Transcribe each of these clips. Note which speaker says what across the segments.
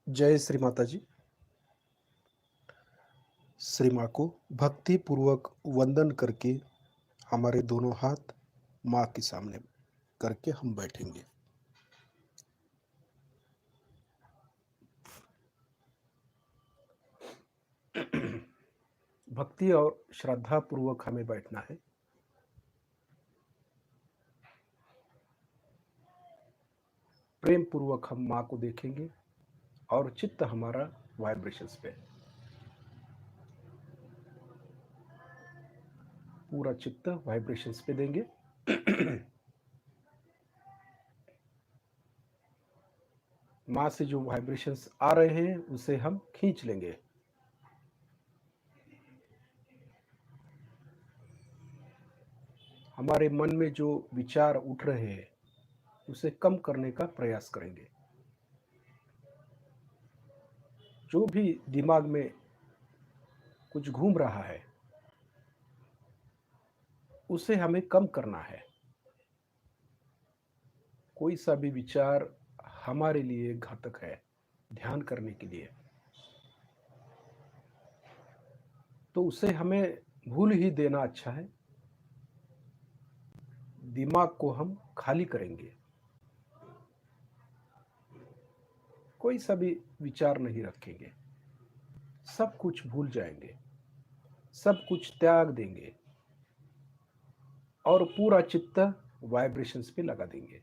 Speaker 1: जय श्री माता जी। श्री माँ को भक्ति पूर्वक वंदन करके हमारे दोनों हाथ माँ के सामने करके हम बैठेंगे। भक्ति और श्रद्धा पूर्वक हमें बैठना है। प्रेम पूर्वक हम माँ को देखेंगे और चित्त हमारा वाइब्रेशंस पे, पूरा चित्त वाइब्रेशंस पे देंगे। माँ से जो वाइब्रेशंस आ रहे हैं उसे हम खींच लेंगे। हमारे मन में जो विचार उठ रहे हैं उसे कम करने का प्रयास करेंगे। जो भी दिमाग में कुछ घूम रहा है उसे हमें कम करना है। कोई सा भी विचार हमारे लिए घातक है ध्यान करने के लिए, तो उसे हमें भूल ही देना अच्छा है। दिमाग को हम खाली करेंगे, कोई सा भी विचार नहीं रखेंगे, सब कुछ भूल जाएंगे, सब कुछ त्याग देंगे और पूरा चित्त वाइब्रेशंस पे लगा देंगे।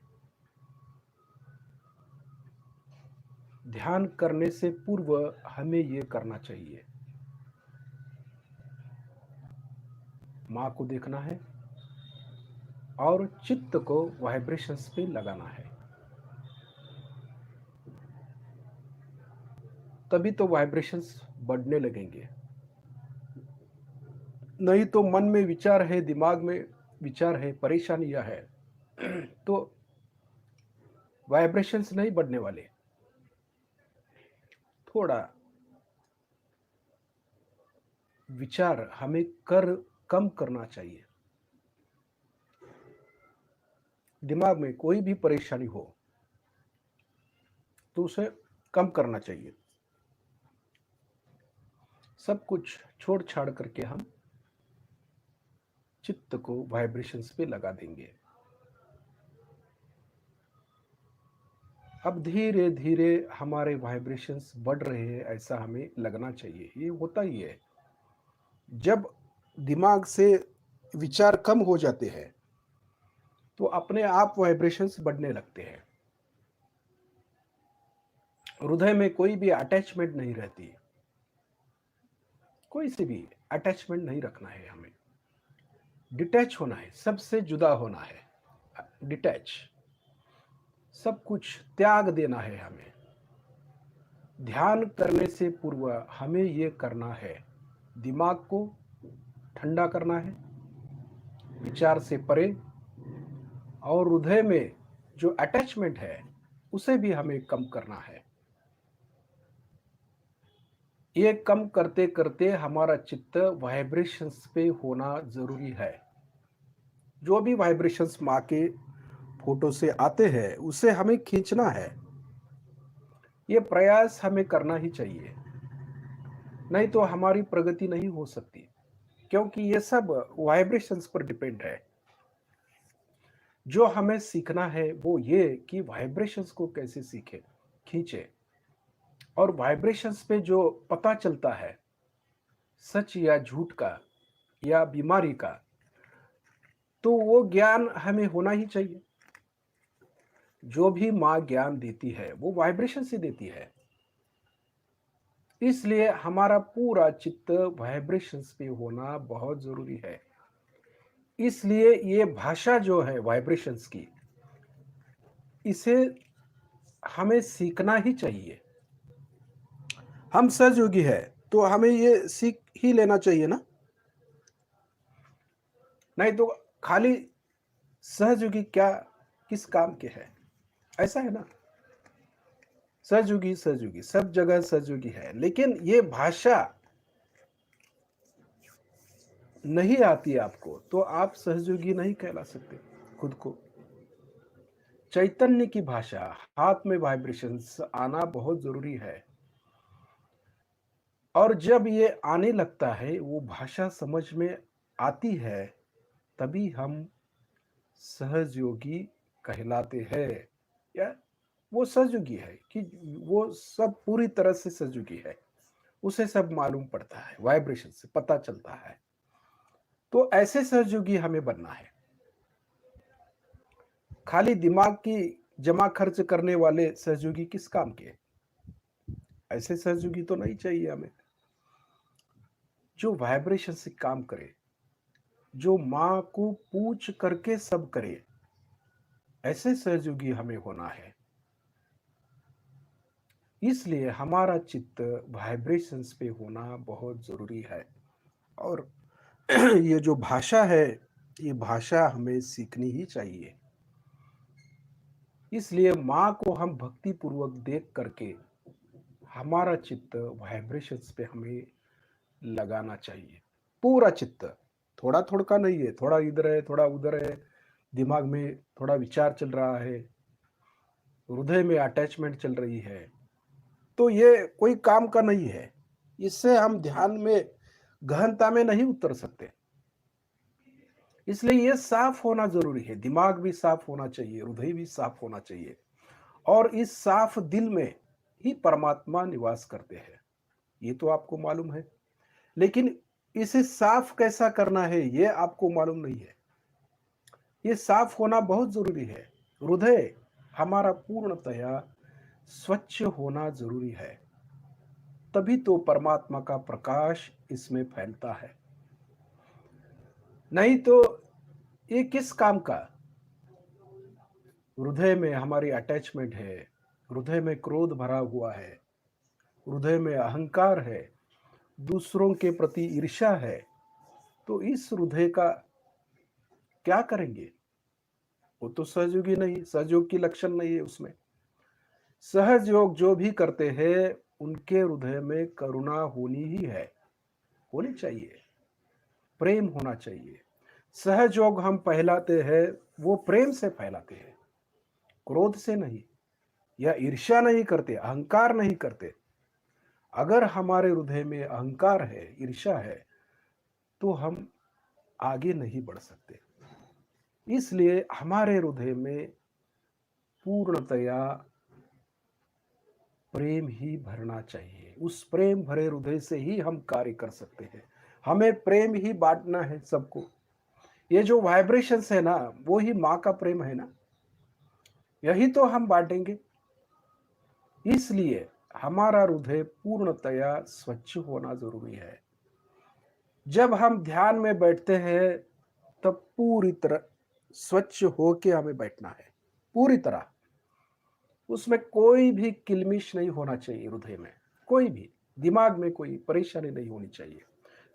Speaker 1: ध्यान करने से पूर्व हमें ये करना चाहिए। माँ को देखना है और चित्त को वाइब्रेशंस पे लगाना है, तभी तो वाइब्रेशंस बढ़ने लगेंगे। नहीं तो मन में विचार है, दिमाग में विचार है, परेशानियां है, तो वाइब्रेशंस नहीं बढ़ने वाले। थोड़ा विचार हमें कम करना चाहिए। दिमाग में कोई भी परेशानी हो तो उसे कम करना चाहिए। सब कुछ छोड़ छाड़ करके हम चित्त को वाइब्रेशंस पे लगा देंगे। अब धीरे धीरे हमारे वाइब्रेशंस बढ़ रहे हैं ऐसा हमें लगना चाहिए। ये होता ही है, जब दिमाग से विचार कम हो जाते हैं तो अपने आप वाइब्रेशंस बढ़ने लगते हैं। हृदय में कोई भी अटैचमेंट नहीं रहती, कोई से भी अटैचमेंट नहीं रखना है। हमें डिटैच होना है, सबसे जुदा होना है, डिटैच, सब कुछ त्याग देना है। हमें ध्यान करने से पूर्व हमें ये करना है, दिमाग को ठंडा करना है, विचार से परे, और हृदय में जो अटैचमेंट है उसे भी हमें कम करना है। ये कम करते करते हमारा चित्त वाइब्रेशंस पे होना जरूरी है। जो भी वाइब्रेशंस माँ के फोटो से आते हैं उसे हमें खींचना है। ये प्रयास हमें करना ही चाहिए, नहीं तो हमारी प्रगति नहीं हो सकती, क्योंकि ये सब वाइब्रेशंस पर डिपेंड है। जो हमें सीखना है वो ये कि वाइब्रेशंस को कैसे सीखे, खींचे, और वाइब्रेशंस पे जो पता चलता है सच या झूठ का या बीमारी का, तो वो ज्ञान हमें होना ही चाहिए। जो भी माँ ज्ञान देती है वो वाइब्रेशन से देती है, इसलिए हमारा पूरा चित्त वाइब्रेशंस पे होना बहुत जरूरी है। इसलिए ये भाषा जो है वाइब्रेशंस की, इसे हमें सीखना ही चाहिए। हम सहयोगी है तो हमें ये सीख ही लेना चाहिए ना, नहीं तो खाली सहयोगी क्या किस काम के है, ऐसा है ना। सहयोगी सहयोगी सब जगह सहयोगी है, लेकिन ये भाषा नहीं आती आपको तो आप सहयोगी नहीं कहला सकते खुद को। चैतन्य की भाषा, हाथ में वाइब्रेशंस आना बहुत जरूरी है। और जब ये आने लगता है, वो भाषा समझ में आती है, तभी हम सहजयोगी कहलाते हैं। या वो सहयोगी है कि वो सब पूरी तरह से सहयोगी है, उसे सब मालूम पड़ता है, वाइब्रेशन से पता चलता है। तो ऐसे सहयोगी हमें बनना है। खाली दिमाग की जमा खर्च करने वाले सहयोगी किस काम के? ऐसे सहयोगी तो नहीं चाहिए हमें। जो वाइब्रेशन से काम करे, जो माँ को पूछ करके सब करे, ऐसे सहयोगी हमें होना है। इसलिए हमारा चित्त वाइब्रेशंस पे होना बहुत जरूरी है। और ये जो भाषा है, ये भाषा हमें सीखनी ही चाहिए। इसलिए माँ को हम भक्ति पूर्वक देख करके हमारा चित्त वाइब्रेशंस पे हमें लगाना चाहिए, पूरा चित्त। थोड़ा थोड़ा का नहीं है, थोड़ा इधर है थोड़ा उधर है, दिमाग में थोड़ा विचार चल रहा है, हृदय में अटैचमेंट चल रही है, तो ये कोई काम का नहीं है। इससे हम ध्यान में गहनता में नहीं उतर सकते। इसलिए ये साफ होना जरूरी है। दिमाग भी साफ होना चाहिए, हृदय भी साफ होना चाहिए। और इस साफ दिल में ही परमात्मा निवास करते हैं, ये तो आपको मालूम है। लेकिन इसे साफ कैसा करना है, ये आपको मालूम नहीं है। ये साफ होना बहुत जरूरी है। हृदय हमारा पूर्णतया स्वच्छ होना जरूरी है, तभी तो परमात्मा का प्रकाश इसमें फैलता है। नहीं तो ये किस काम का? हृदय में हमारी अटैचमेंट है, हृदय में क्रोध भरा हुआ है, हृदय में अहंकार है, दूसरों के प्रति ईर्ष्या है, तो इस हृदय का क्या करेंगे? वो तो सहयोगी नहीं, सहयोग की लक्षण नहीं है उसमें। सहयोग जो भी करते हैं, उनके हृदय में करुणा होनी ही है, होनी चाहिए, प्रेम होना चाहिए। सहयोग हम फैलाते हैं, वो प्रेम से फैलाते हैं, क्रोध से नहीं, या ईर्ष्या नहीं करते, अहंकार नहीं करते। अगर हमारे हृदय में अहंकार है, ईर्ष्या है, तो हम आगे नहीं बढ़ सकते। इसलिए हमारे हृदय में पूर्णतया प्रेम ही भरना चाहिए। उस प्रेम भरे हृदय से ही हम कार्य कर सकते हैं। हमें प्रेम ही बांटना है सबको। ये जो वाइब्रेशंस है ना, वो ही माँ का प्रेम है ना, यही तो हम बांटेंगे। इसलिए हमारा हृदय पूर्णतया स्वच्छ होना जरूरी है। जब हम ध्यान में बैठते हैं, तब पूरी तरह स्वच्छ होके हमें बैठना है, पूरी तरह। उसमें कोई भी किलमिश नहीं होना चाहिए हृदय में, कोई भी दिमाग में कोई परेशानी नहीं होनी चाहिए।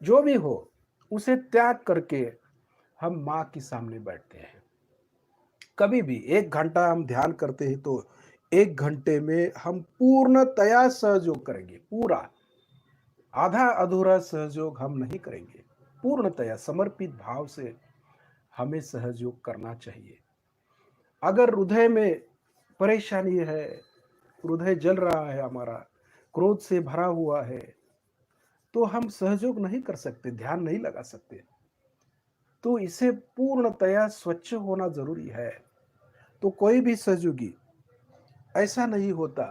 Speaker 1: जो भी हो, उसे त्याग करके हम माँ के सामने बैठते हैं। कभी भी 1 घंटा हम ध्यान करते हैं, तो 1 घंटे में हम पूर्णतया सहयोग करेंगे, पूरा। आधा अधूरा सहयोग हम नहीं करेंगे। पूर्णतया समर्पित भाव से हमें सहयोग करना चाहिए। अगर हृदय में परेशानी है, हृदय जल रहा है हमारा, क्रोध से भरा हुआ है, तो हम सहयोग नहीं कर सकते, ध्यान नहीं लगा सकते। तो इसे पूर्णतया स्वच्छ होना जरूरी है। तो कोई भी सहयोगी ऐसा नहीं होता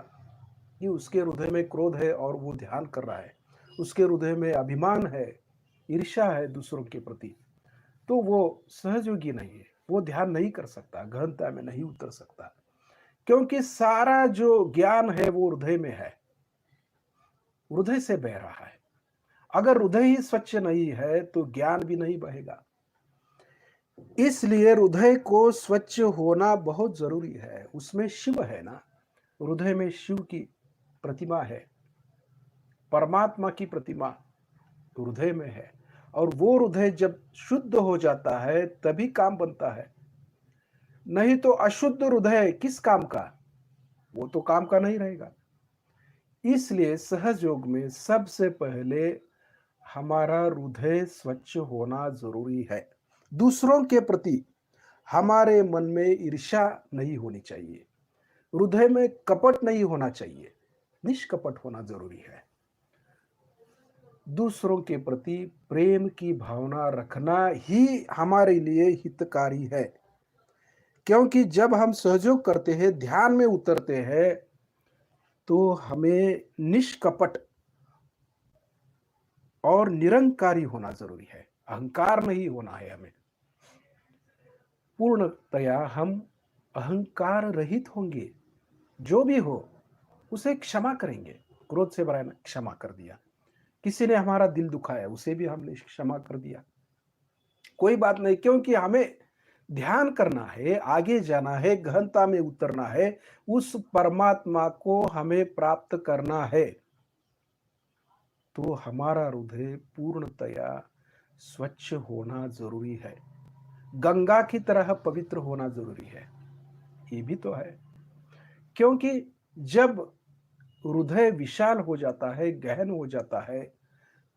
Speaker 1: कि उसके हृदय में क्रोध है और वो ध्यान कर रहा है, उसके हृदय में अभिमान है, ईर्ष्या है दूसरों के प्रति, तो वो सहयोगी नहीं है। वो ध्यान नहीं कर सकता, गहनता में नहीं उतर सकता, क्योंकि सारा जो ज्ञान है वो हृदय में है, हृदय से बह रहा है। अगर हृदय ही स्वच्छ नहीं है, तो ज्ञान भी नहीं बहेगा। इसलिए हृदय को स्वच्छ होना बहुत जरूरी है। उसमें शिव है ना, हृदय में शिव की प्रतिमा है, परमात्मा की प्रतिमा हृदय में है। और वो हृदय जब शुद्ध हो जाता है, तभी काम बनता है। नहीं तो अशुद्ध हृदय किस काम का? वो तो काम का नहीं रहेगा। इसलिए सहयोग में सबसे पहले हमारा हृदय स्वच्छ होना जरूरी है। दूसरों के प्रति हमारे मन में ईर्ष्या नहीं होनी चाहिए, हृदय में कपट नहीं होना चाहिए, निष्कपट होना जरूरी है। दूसरों के प्रति प्रेम की भावना रखना ही हमारे लिए हितकारी है। क्योंकि जब हम सहयोग करते हैं, ध्यान में उतरते हैं, तो हमें निष्कपट और निरंकारी होना जरूरी है। अहंकार नहीं होना है हमें। पूर्णतया हम अहंकार रहित होंगे। जो भी हो उसे क्षमा करेंगे। क्रोध से भरा क्षमा कर दिया। किसी ने हमारा दिल दुखाया, उसे भी हमने क्षमा कर दिया। कोई बात नहीं, क्योंकि हमें ध्यान करना है, आगे जाना है, गहनता में उतरना है, उस परमात्मा को हमें प्राप्त करना है। तो हमारा हृदय पूर्णतया स्वच्छ होना जरूरी है। गंगा की तरह पवित्र होना जरूरी है। ये भी तो है। क्योंकि जब हृदय विशाल हो जाता है, गहन हो जाता है,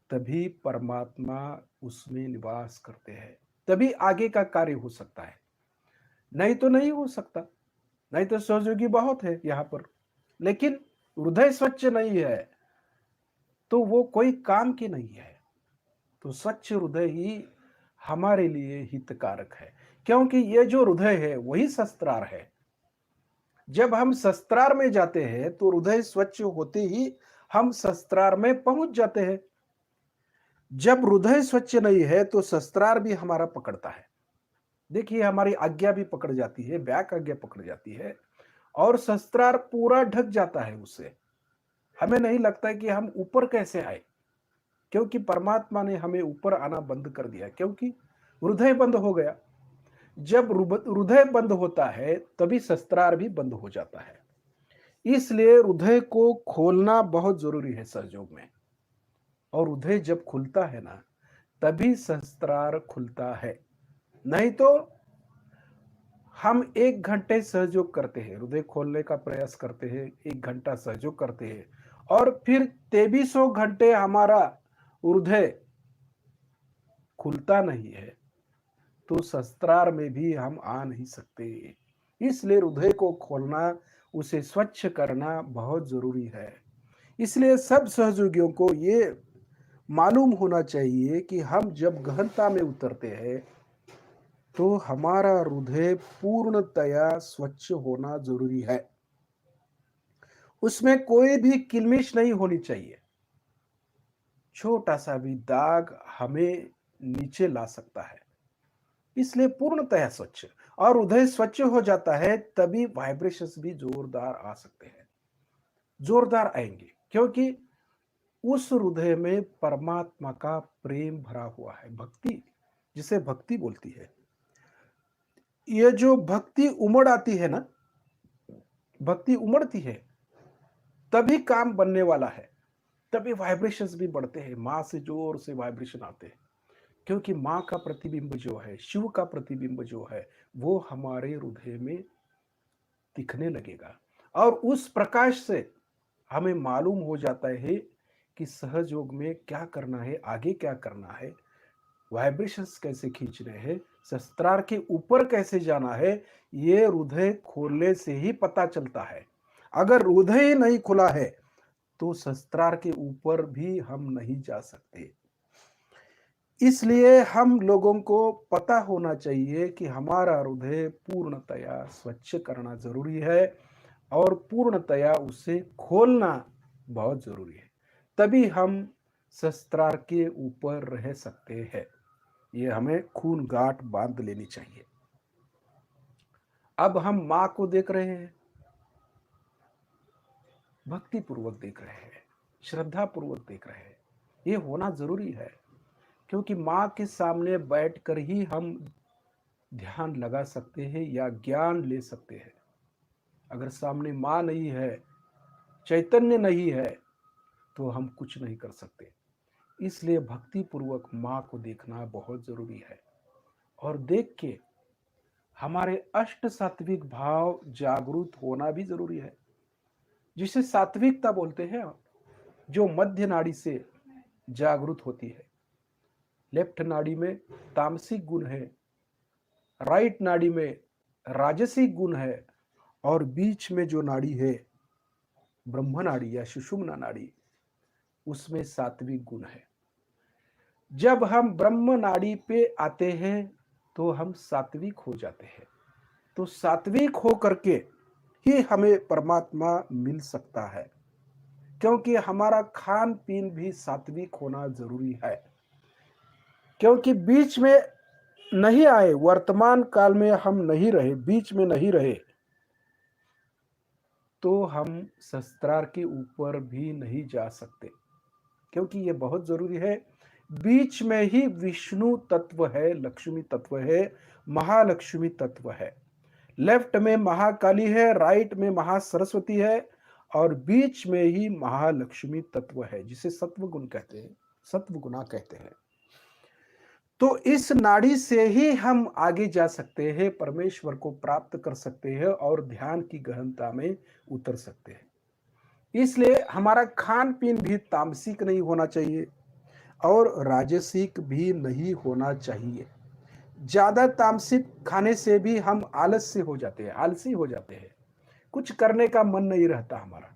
Speaker 1: तभी परमात्मा उसमें निवास करते हैं। तभी आगे का कार्य हो सकता है। नहीं तो नहीं हो सकता। नहीं तो सहयोगी बहुत है यहाँ पर, लेकिन हृदय स्वच्छ नहीं है तो वो कोई काम की नहीं है। तो स्वच्छ हृदय ही हमारे लिए हितकारक है। क्योंकि ये जो हृदय है वही शस्त्रार है। जब हम शस्त्रार में जाते हैं तो हृदय स्वच्छ होते ही हम शस्त्रार में पहुंच जाते हैं। जब हृदय स्वच्छ नहीं है तो शस्त्रार भी हमारा पकड़ता है। देखिए, हमारी आज्ञा भी पकड़ जाती है, बैक आज्ञा पकड़ जाती है, और शस्त्रार पूरा ढक जाता है उससे। हमें नहीं लगता है कि हम ऊपर कैसे आए, क्योंकि परमात्मा ने हमें ऊपर आना बंद कर दिया, क्योंकि हृदय बंद हो गया। जब हृदय बंद होता है तभी शस्त्रार भी बंद हो जाता है। इसलिए हृदय को खोलना बहुत जरूरी है सहयोग में। और हृदय जब खुलता है ना, तभी शस्त्रार खुलता है। नहीं तो हम 1 घंटे सहयोग करते हैं, हृदय खोलने का प्रयास करते हैं, 1 घंटा सहयोग करते हैं, और फिर 2300 घंटे हमारा हृदय खुलता नहीं है, तो शस्त्रार में भी हम आ नहीं सकते। इसलिए हृदय को खोलना, उसे स्वच्छ करना बहुत जरूरी है। इसलिए सब सहयोगियों को ये मालूम होना चाहिए कि हम जब गहनता में उतरते हैं तो हमारा हृदय पूर्णतया स्वच्छ होना जरूरी है। उसमें कोई भी किलमिश नहीं होनी चाहिए। छोटा सा भी दाग हमें नीचे ला सकता है। इसलिए पूर्णतया स्वच्छ, और हृदय स्वच्छ हो जाता है तभी वाइब्रेशंस भी जोरदार आ सकते हैं। जोरदार आएंगे, क्योंकि उस हृदय में परमात्मा का प्रेम भरा हुआ है। भक्ति, जिसे भक्ति बोलती है, ये जो भक्ति उमड़ आती है ना, भक्ति उमड़ती है, तभी काम बनने वाला है। तभी वाइब्रेशंस भी बढ़ते हैं, माँ से जोर से वाइब्रेशन आते हैं। क्योंकि माँ का प्रतिबिंब जो है, शिव का प्रतिबिंब जो है, वो हमारे हृदय में दिखने लगेगा। और उस प्रकाश से हमें मालूम हो जाता है कि सहयोग में क्या करना है, आगे क्या करना है, वाइब्रेशंस कैसे खींचने हैं, शस्त्रार के ऊपर कैसे जाना है। ये हृदय खोलने से ही पता चलता है। अगर हृदय ही नहीं खुला है तो शस्त्रार के ऊपर भी हम नहीं जा सकते। इसलिए हम लोगों को पता होना चाहिए कि हमारा हृदय पूर्णतया स्वच्छ करना जरूरी है, और पूर्णतया उसे खोलना बहुत जरूरी है। तभी हम शस्त्रार के ऊपर रह सकते हैं। ये हमें खून गांठ बांध लेनी चाहिए। अब हम माँ को देख रहे हैं, भक्ति पूर्वक देख रहे हैं, श्रद्धा पूर्वक देख रहे हैं। ये होना जरूरी है, क्योंकि माँ के सामने बैठकर ही हम ध्यान लगा सकते हैं या ज्ञान ले सकते हैं। अगर सामने माँ नहीं है, चैतन्य नहीं है, तो हम कुछ नहीं कर सकते। इसलिए भक्ति पूर्वक माँ को देखना बहुत जरूरी है। और देख के हमारे अष्ट सात्विक भाव जागृत होना भी जरूरी है, जिसे सात्विकता बोलते हैं, जो मध्य नाड़ी से जागृत होती है। लेफ्ट नाड़ी में तामसिक गुण है, राइट नाड़ी में राजसिक गुण है, और बीच में जो नाड़ी है, ब्रह्म नाड़ी या सुषुम्ना नाड़ी, उसमें सात्विक गुण है। जब हम ब्रह्म नाड़ी पे आते हैं तो हम सात्विक हो जाते हैं। तो सात्विक हो करके ही हमें परमात्मा मिल सकता है, क्योंकि हमारा खान पीन भी सात्विक होना जरूरी है। क्योंकि बीच में नहीं आए, वर्तमान काल में हम नहीं रहे, बीच में नहीं रहे, तो हम शस्त्रार के ऊपर भी नहीं जा सकते, क्योंकि ये बहुत जरूरी है। बीच में ही विष्णु तत्व है, लक्ष्मी तत्व है, महालक्ष्मी तत्व है। लेफ्ट में महाकाली है, राइट में महासरस्वती है, और बीच में ही महालक्ष्मी तत्व है, जिसे सत्व गुण कहते हैं, सत्व गुणा कहते हैं। तो इस नाड़ी से ही हम आगे जा सकते हैं, परमेश्वर को प्राप्त कर सकते हैं और ध्यान की गहनता में उतर सकते हैं। इसलिए हमारा खान पीन भी तामसिक नहीं होना चाहिए और राजसिक भी नहीं होना चाहिए। ज्यादा तामसिक खाने से भी हम आलस्य हो जाते हैं, आलसी हो जाते हैं, कुछ करने का मन नहीं रहता, हमारा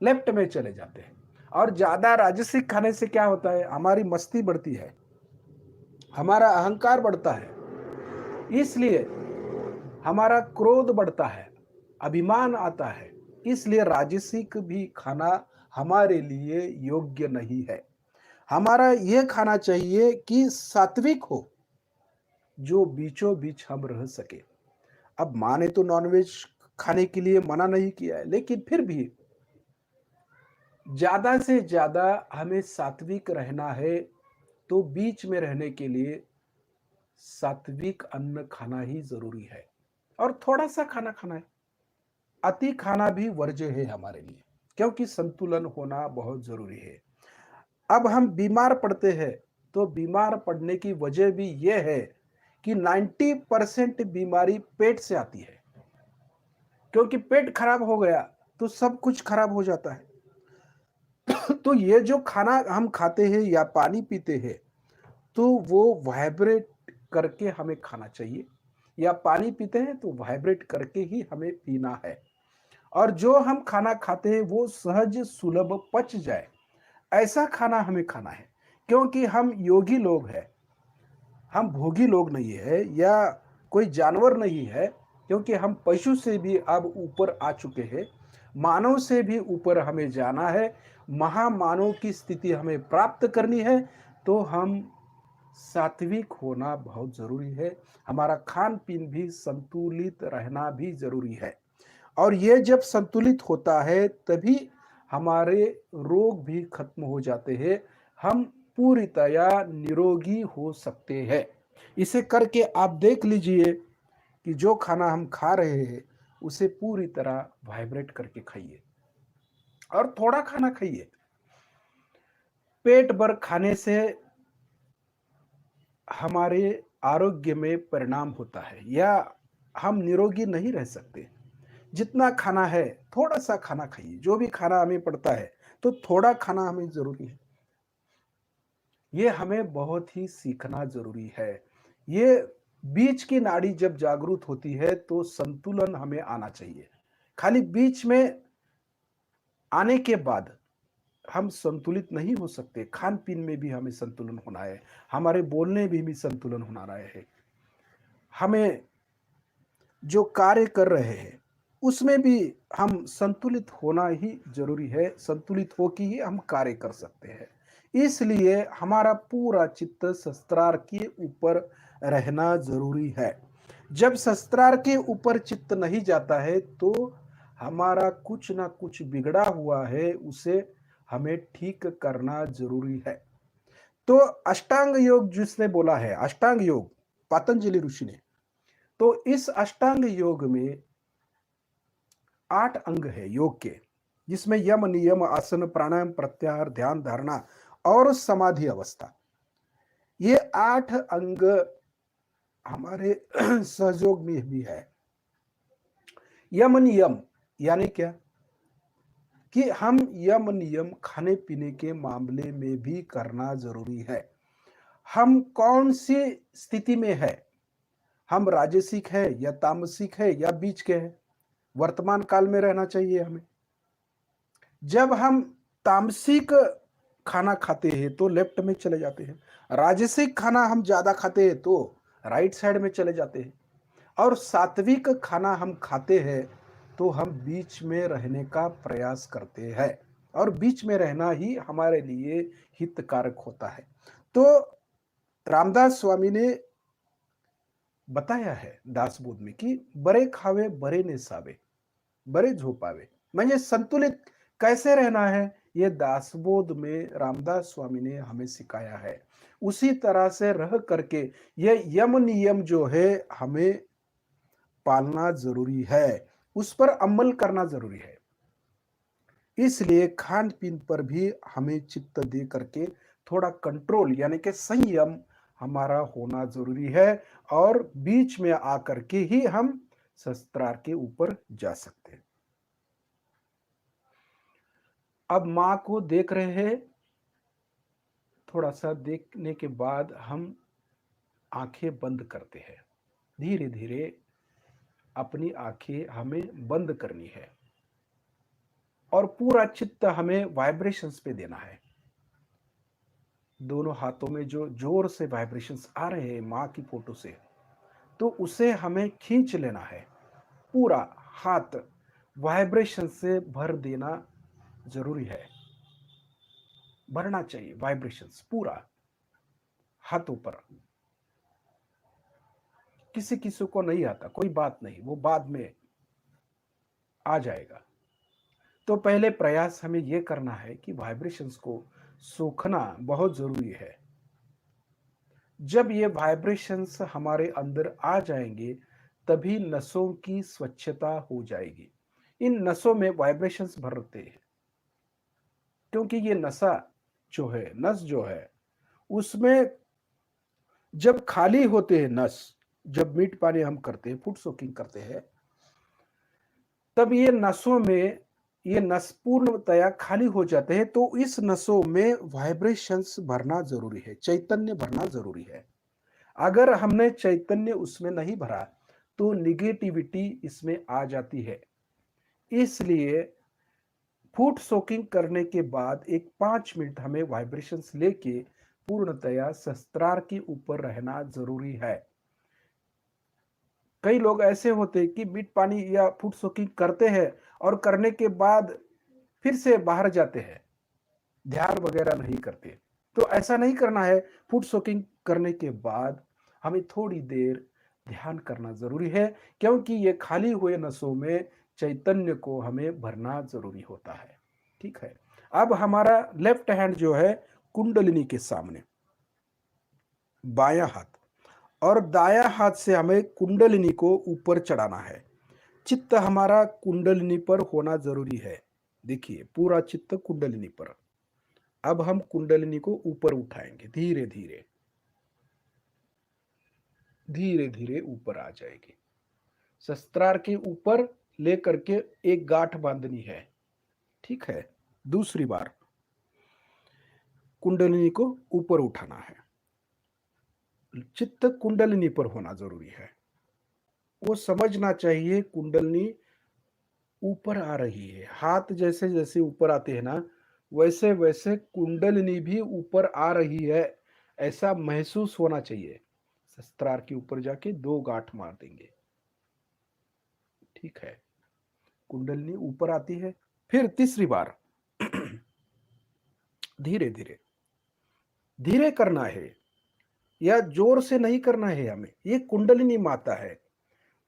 Speaker 1: लेफ्ट में चले जाते हैं। और ज्यादा राजसिक खाने से क्या होता है, हमारी मस्ती बढ़ती है, हमारा अहंकार बढ़ता है, इसलिए हमारा क्रोध बढ़ता है, अभिमान आता है। इसलिए राजसिक भी खाना हमारे लिए योग्य नहीं है। हमारा यह खाना चाहिए कि सात्विक हो, जो बीचों बीच हम रह सके। अब माँ ने तो नॉनवेज खाने के लिए मना नहीं किया है, लेकिन फिर भी ज्यादा से ज्यादा हमें सात्विक रहना है, तो बीच में रहने के लिए सात्विक अन्न खाना ही जरूरी है। और थोड़ा सा खाना खाना है, अति खाना भी वर्ज्य है हमारे लिए, क्योंकि संतुलन होना बहुत जरूरी है। अब हम बीमार पड़ते हैं, तो बीमार पड़ने की वजह भी यह है कि 90% बीमारी पेट से आती है, क्योंकि पेट खराब हो गया तो सब कुछ खराब हो जाता है। तो ये जो खाना हम खाते हैं या पानी पीते हैं, तो वो वाइब्रेट करके हमें खाना चाहिए, या पानी पीते हैं तो वाइब्रेट करके ही हमें पीना है। और जो हम खाना खाते हैं वो सहज सुलभ पच जाए, ऐसा खाना हमें खाना है। क्योंकि हम योगी लोग हैं, हम भोगी लोग नहीं है, या कोई जानवर नहीं है, क्योंकि हम पशु से भी अब ऊपर आ चुके हैं, मानव से भी ऊपर हमें जाना है, महामानव की स्थिति हमें प्राप्त करनी है। तो हम सात्विक होना बहुत जरूरी है, हमारा खान पीन भी संतुलित रहना भी जरूरी है। और ये जब संतुलित होता है तभी हमारे रोग भी खत्म हो जाते हैं, हम पूरी तरह निरोगी हो सकते हैं। इसे करके आप देख लीजिए कि जो खाना हम खा रहे हैं उसे पूरी तरह वाइब्रेट करके खाइए, और थोड़ा खाना खाइए। पेट भर खाने से हमारे आरोग्य में परिणाम होता है, या हम निरोगी नहीं रह सकते। जितना खाना है थोड़ा सा खाना खाइए, जो भी खाना हमें पड़ता है तो थोड़ा खाना हमें जरूरी है। ये हमें बहुत ही सीखना जरूरी है। ये बीच की नाड़ी जब जागरूक होती है तो संतुलन हमें आना चाहिए। खाली बीच में आने के बाद हम संतुलित नहीं हो सकते, खान पीन में भी हमें संतुलन होना है, हमारे बोलने में भी संतुलन होना रहा है, हमें जो कार्य कर रहे हैं उसमें भी हम संतुलित होना ही जरूरी है, संतुलित होकर ही हम कार्य कर सकते हैं। इसलिए हमारा पूरा चित्त शस्त्रार के ऊपर रहना जरूरी है। जब शस्त्रार के ऊपर चित्त नहीं जाता है तो हमारा कुछ ना कुछ बिगड़ा हुआ है, उसे हमें ठीक करना जरूरी है। तो अष्टांग योग जिसने बोला है, अष्टांग योग पतंजलि ऋषि ने, तो इस अष्टांग योग में 8 अंग है योग के, जिसमें यम नियम आसन प्राणायाम प्रत्याहार ध्यान धारणा और समाधि अवस्था, ये 8 अंग हमारे सहयोग में भी है। यम नियम यानी क्या, कि हम यम नियम खाने पीने के मामले में भी करना जरूरी है। हम कौन सी स्थिति में है, हम राजसिक है या तामसिक है या बीच के हैं, वर्तमान काल में रहना चाहिए हमें। जब हम तामसिक खाना खाते हैं तो लेफ्ट में चले जाते हैं, राजसिक खाना हम ज़्यादा खाते हैं तो राइट साइड में चले जाते हैं, और सात्विक खाना हम खाते हैं तो हम बीच में रहने का प्रयास करते हैं, और बीच में रहना ही हमारे लिए हितकारक होता है। तो रामदास स्वामी ने बताया है दासबोध में कि बड़े खावे बड़े ने सावे, बड़े झोपावे, म्हणजे संतुलित कैसे रहना है, ये दासबोध में रामदास स्वामी ने हमें सिखाया है। उसी तरह से रह करके ये यम नियम जो है हमें पालना जरूरी है, उस पर अमल करना जरूरी है। इसलिए खान पीन पर भी हमें चित्त दे करके थोड़ा कंट्रोल यानी कि संयम हमारा होना जरूरी है, और बीच में आकर के ही हम शस्त्रार के ऊपर जा सकते हैं। अब मां को देख रहे हैं, थोड़ा सा देखने के बाद हम आंखें बंद करते हैं। धीरे धीरे अपनी आंखें हमें बंद करनी है, और पूरा चित्त हमें वाइब्रेशंस पे देना है। दोनों हाथों में जो जोर से वाइब्रेशंस आ रहे हैं मां की फोटो से, तो उसे हमें खींच लेना है। पूरा हाथ वाइब्रेशन से भर देना जरूरी है, भरना चाहिए वाइब्रेशंस पूरा हाथों पर। किसी किसी को नहीं आता, कोई बात नहीं, वो बाद में आ जाएगा। तो पहले प्रयास हमें यह करना है कि वाइब्रेशंस को सूखना बहुत जरूरी है। जब ये वाइब्रेशंस हमारे अंदर आ जाएंगे तभी नसों की स्वच्छता हो जाएगी। इन नसों में वाइब्रेशंस भरते हैं, क्योंकि ये नसा जो है, नस जो है, उसमें जब खाली होते हैं नस, जब मीठ पानी हम करते हैं, फूड सोकिंग करते हैं, तब ये नसों में ये नस पूर्णतया खाली हो जाते हैं। तो इस नसों में वाइब्रेशंस भरना जरूरी है, चैतन्य भरना जरूरी है। अगर हमने चैतन्य उसमें नहीं भरा तो निगेटिविटी इसमें आ जाती है। इसलिए फूड सोकिंग करने के बाद एक 5 मिनट हमें वाइब्रेशंस लेके पूर्णतया शस्त्रार के ऊपर रहना जरूरी है। कई लोग ऐसे होते हैं कि मीठ पानी या फूड सोकिंग करते हैं और करने के बाद फिर से बाहर जाते हैं, ध्यान वगैरह नहीं करते। तो ऐसा नहीं करना है। फूड सोकिंग करने के बाद हमें थोड़ी देर ध्यान करना जरूरी है, क्योंकि ये खाली हुए नसों में चैतन्य को हमें भरना जरूरी होता है। ठीक है। अब हमारा लेफ्ट हैंड जो है कुंडलिनी के सामने, बायां हाथ, और दायां हाथ से हमें कुंडलिनी को ऊपर चढ़ाना है। चित्त हमारा कुंडलिनी पर होना जरूरी है। देखिए पूरा चित्त कुंडलिनी पर। अब हम कुंडलिनी को ऊपर उठाएंगे, धीरे धीरे धीरे धीरे ऊपर आ जाएगी। शस्त्रार के ऊपर लेकर के एक गांठ बांधनी है। ठीक है। दूसरी बार कुंडलिनी को ऊपर उठाना है। चित्त कुंडलिनी पर होना जरूरी है। वो समझना चाहिए कुंडलिनी ऊपर आ रही है। हाथ जैसे जैसे ऊपर आते हैं ना, वैसे वैसे कुंडलिनी भी ऊपर आ रही है, ऐसा महसूस होना चाहिए। शस्त्रार के ऊपर जाके 2 गांठ मार देंगे। ठीक है। कुंडलिनी ऊपर आती है। फिर तीसरी बार धीरे धीरे धीरे करना है, या जोर से नहीं करना है। हमें ये कुंडलिनी माता है,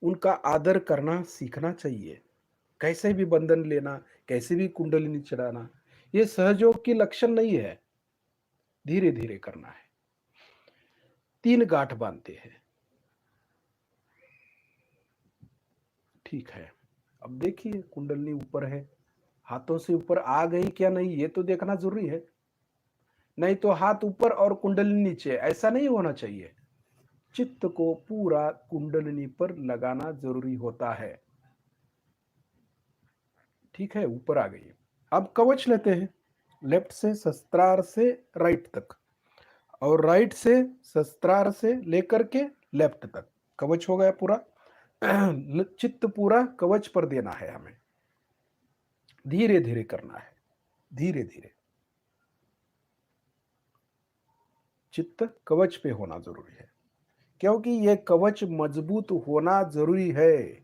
Speaker 1: उनका आदर करना सीखना चाहिए। कैसे भी बंधन लेना, कैसे भी कुंडलिनी चढ़ाना, ये सहयोग की लक्षण नहीं है। धीरे धीरे करना है। 3 गांठ बांधते हैं। ठीक है। अब देखिए कुंडलिनी ऊपर है, हाथों से ऊपर आ गई क्या नहीं ये तो देखना जरूरी है। नहीं तो हाथ ऊपर और कुंडलिनी नीचे, ऐसा नहीं होना चाहिए। चित्त को पूरा कुंडलिनी पर लगाना जरूरी होता है। ठीक है। ऊपर आ गई। अब कवच लेते हैं, लेफ्ट से शस्त्रार से राइट तक, और राइट से शस्त्रार से लेकर के लेफ्ट तक कवच हो गया पूरा। चित्त पूरा कवच पर देना है हमें। धीरे धीरे करना है, धीरे धीरे। चित्त कवच पे होना जरूरी है, क्योंकि ये कवच मजबूत होना जरूरी है।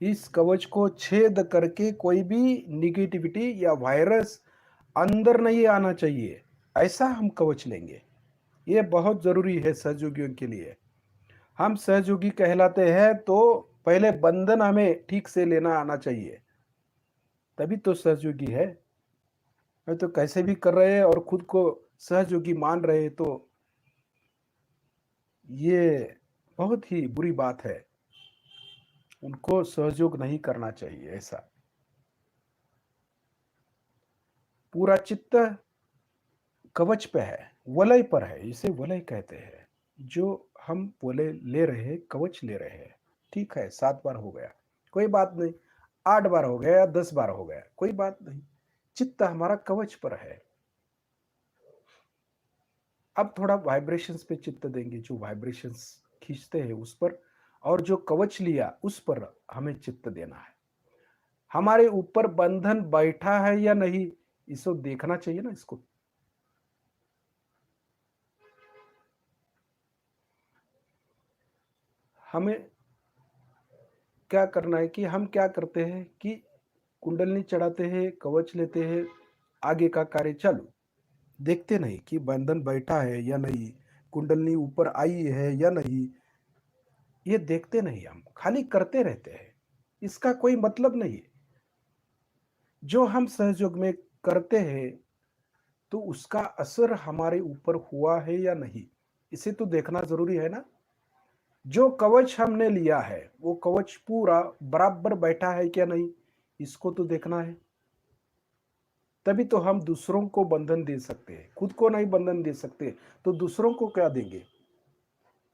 Speaker 1: इस कवच को छेद करके कोई भी निगेटिविटी या वायरस अंदर नहीं आना चाहिए, ऐसा हम कवच लेंगे। ये बहुत जरूरी है सहयोगियों के लिए। हम सहयोगी कहलाते हैं तो पहले बंधन हमें ठीक से लेना आना चाहिए, तभी तो सहयोगी है। नहीं तो कैसे भी कर रहे हैं और खुद को सहयोगी मान रहे हैं, तो ये बहुत ही बुरी बात है। उनको सहयोग नहीं करना चाहिए ऐसा। पूरा चित्त कवच पे है, वलय पर है, इसे वलय कहते हैं। जो हम वलय ले रहे हैं, कवच ले रहे हैं, ठीक है 7 बार हो गया कोई बात नहीं, 8 बार हो गया, 10 बार हो गया कोई बात नहीं, चित्त हमारा कवच पर है। अब थोड़ा वाइब्रेशंस पे चित्त देंगे, जो वाइब्रेशंस खींचते हैं उस पर, और जो कवच लिया उस पर हमें चित्त देना है। हमारे ऊपर बंधन बैठा है या नहीं, इसको देखना चाहिए ना। इसको हमें क्या करना है कि हम क्या करते हैं कि कुंडलनी चढ़ाते हैं, कवच लेते हैं, आगे का कार्य चालू, देखते नहीं कि बंधन बैठा है या नहीं, कुंडलनी ऊपर आई है या नहीं, ये देखते नहीं, हम खाली करते रहते हैं। इसका कोई मतलब नहीं है। जो हम सहयोग में करते हैं तो उसका असर हमारे ऊपर हुआ है या नहीं, इसे तो देखना जरूरी है ना। जो कवच हमने लिया है वो कवच पूरा बराबर बैठा है क्या नहीं, इसको तो देखना है। तभी तो हम दूसरों को बंधन दे सकते हैं, खुद को नहीं बंधन दे सकते तो दूसरों को क्या देंगे,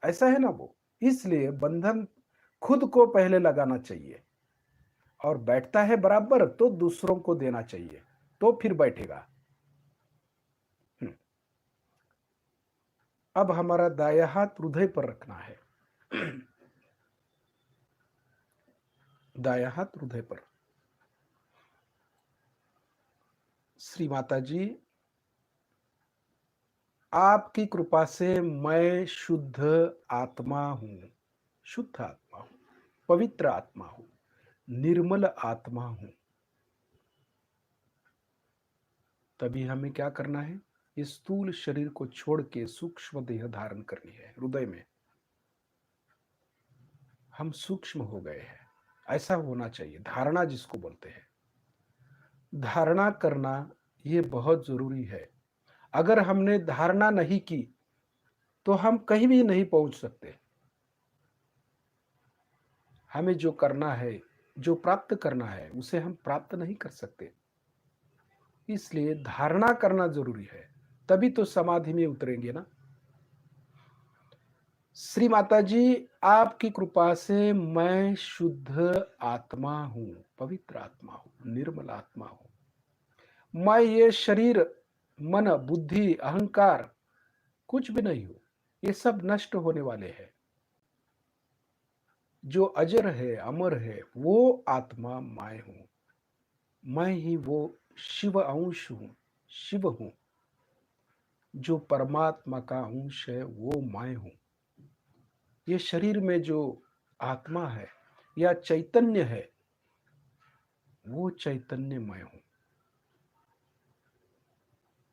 Speaker 1: ऐसा है ना वो। इसलिए बंधन खुद को पहले लगाना चाहिए, और बैठता है बराबर तो दूसरों को देना चाहिए, तो फिर बैठेगा। अब हमारा दाया हाथ हृदय पर रखना है। दाया हाथ हृदय पर। श्री माता जी, आपकी कृपा से मैं शुद्ध आत्मा हूं, शुद्ध आत्मा हूं, पवित्र आत्मा हूं, निर्मल आत्मा हूं। तभी हमें क्या करना है, इस स्थूल शरीर को छोड़ के सूक्ष्म देह धारण करनी है हृदय में। हम सूक्ष्म हो गए हैं, ऐसा होना चाहिए, धारणा जिसको बोलते हैं। धारणा करना ये बहुत जरूरी है। अगर हमने धारणा नहीं की तो हम कहीं भी नहीं पहुंच सकते। हमें जो करना है, जो प्राप्त करना है, उसे हम प्राप्त नहीं कर सकते। इसलिए धारणा करना जरूरी है, तभी तो समाधि में उतरेंगे ना। श्री माता जी, आपकी कृपा से मैं शुद्ध आत्मा हूं, पवित्र आत्मा हूं, निर्मल आत्मा हूं। मैं ये शरीर, मन, बुद्धि, अहंकार कुछ भी नहीं हूं, ये सब नष्ट होने वाले हैं। जो अजर है, अमर है, वो आत्मा मैं हूं। मैं ही वो शिव अंश हूं, शिव हूं। जो परमात्मा का अंश है वो मैं हूं। ये शरीर में जो आत्मा है या चैतन्य है, वो चैतन्य मैं हूं।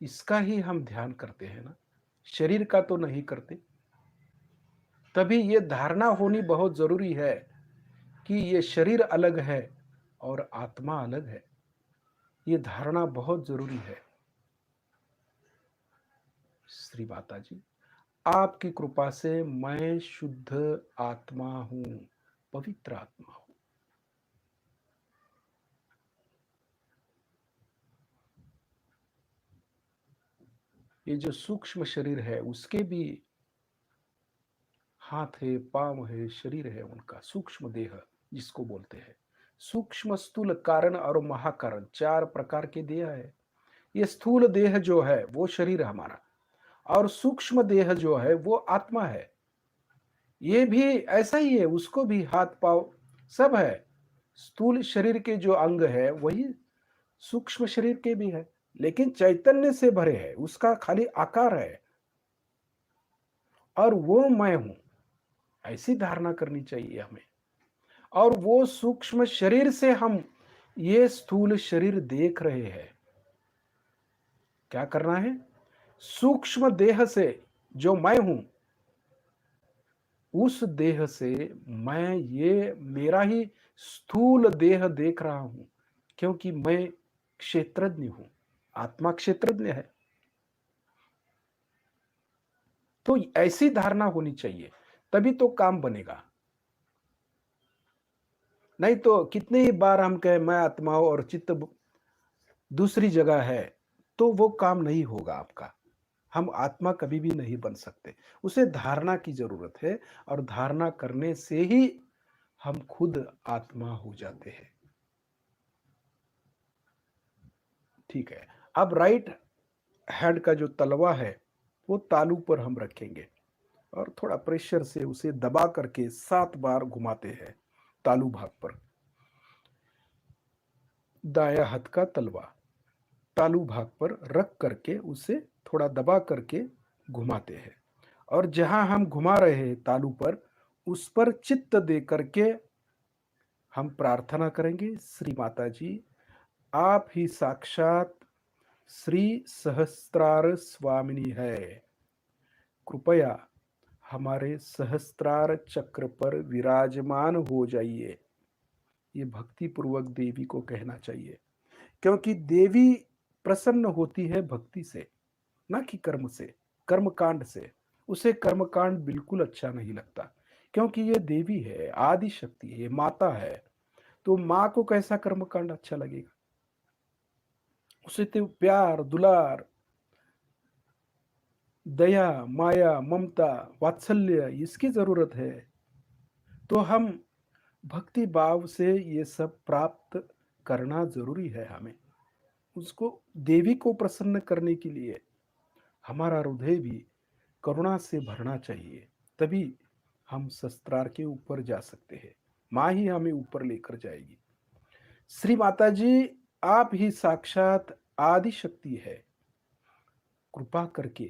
Speaker 1: इसका ही हम ध्यान करते हैं ना, शरीर का तो नहीं करते। तभी ये धारणा होनी बहुत जरूरी है कि ये शरीर अलग है और आत्मा अलग है। ये धारणा बहुत जरूरी है। श्री माता जी, आपकी कृपा से मैं शुद्ध आत्मा हूं, पवित्र आत्मा हूं। ये जो सूक्ष्म शरीर है उसके भी हाथ है, पांव है, शरीर है उनका, सूक्ष्म देह जिसको बोलते हैं। सूक्ष्म, स्थूल, कारण और महाकारण, 4 प्रकार के देह है। ये स्थूल देह जो है वो शरीर हमारा, और सूक्ष्म देह जो है वो आत्मा है। ये भी ऐसा ही है, उसको भी हाथ पांव सब है। स्थूल शरीर के जो अंग है वही सूक्ष्म शरीर के भी है, लेकिन चैतन्य से भरे है, उसका खाली आकार है। और वो मैं हूं, ऐसी धारणा करनी चाहिए हमें। और वो सूक्ष्म शरीर से हम ये स्थूल शरीर देख रहे हैं। क्या करना है? सूक्ष्म देह से जो मैं हूं, उस देह से मैं ये मेरा ही स्थूल देह देख रहा हूं, क्योंकि मैं क्षेत्रज्ञ हूं। आत्मा क्षेत्रज्ञ है। तो ऐसी धारणा होनी चाहिए, तभी तो काम बनेगा। नहीं तो कितनी ही बार हम कहें मैं आत्मा हूं और चित्त दूसरी जगह है, तो वो काम नहीं होगा आपका। हम आत्मा कभी भी नहीं बन सकते। उसे धारणा की जरूरत है, और धारणा करने से ही हम खुद आत्मा हो जाते हैं। ठीक है। अब राइट हैंड का जो तलवा है, वो तालू पर हम रखेंगे और थोड़ा प्रेशर से उसे दबा करके 7 बार घुमाते हैं तालू भाग पर। दाया हाथ का तलवा तालू भाग पर रख करके उसे थोड़ा दबा करके घुमाते हैं, और जहां हम घुमा रहे हैं तालू पर, उस पर चित्त दे करके हम प्रार्थना करेंगे, श्री माता जी, आप ही साक्षात श्री सहस्त्रार स्वामिनी है। कृपया हमारे सहस्त्रार चक्र पर विराजमान हो जाइए। ये भक्ति पूर्वक देवी को कहना चाहिए, क्योंकि देवी प्रसन्न होती है भक्ति से, ना कि कर्म से, कर्म कांड से। उसे कर्म कांड बिल्कुल अच्छा नहीं लगता, क्योंकि ये देवी है, आदि शक्ति है, माता है। तो माँ को कैसा कर्म कांड अच्छा लगेगा? उसे तो प्यार, दुलार, दया, माया, ममता, वात्सल्य, इसकी जरूरत है। तो हम भक्ति भाव से ये सब प्राप्त करना जरूरी है हमें। उसको, देवी को प्रसन्न करने के लिए हमारा हृदय भी करुणा से भरना चाहिए, तभी हम शस्त्रार के ऊपर जा सकते हैं। माँ ही हमें ऊपर लेकर जाएगी। श्री माता जी, आप ही साक्षात आदि शक्ति है। कृपा करके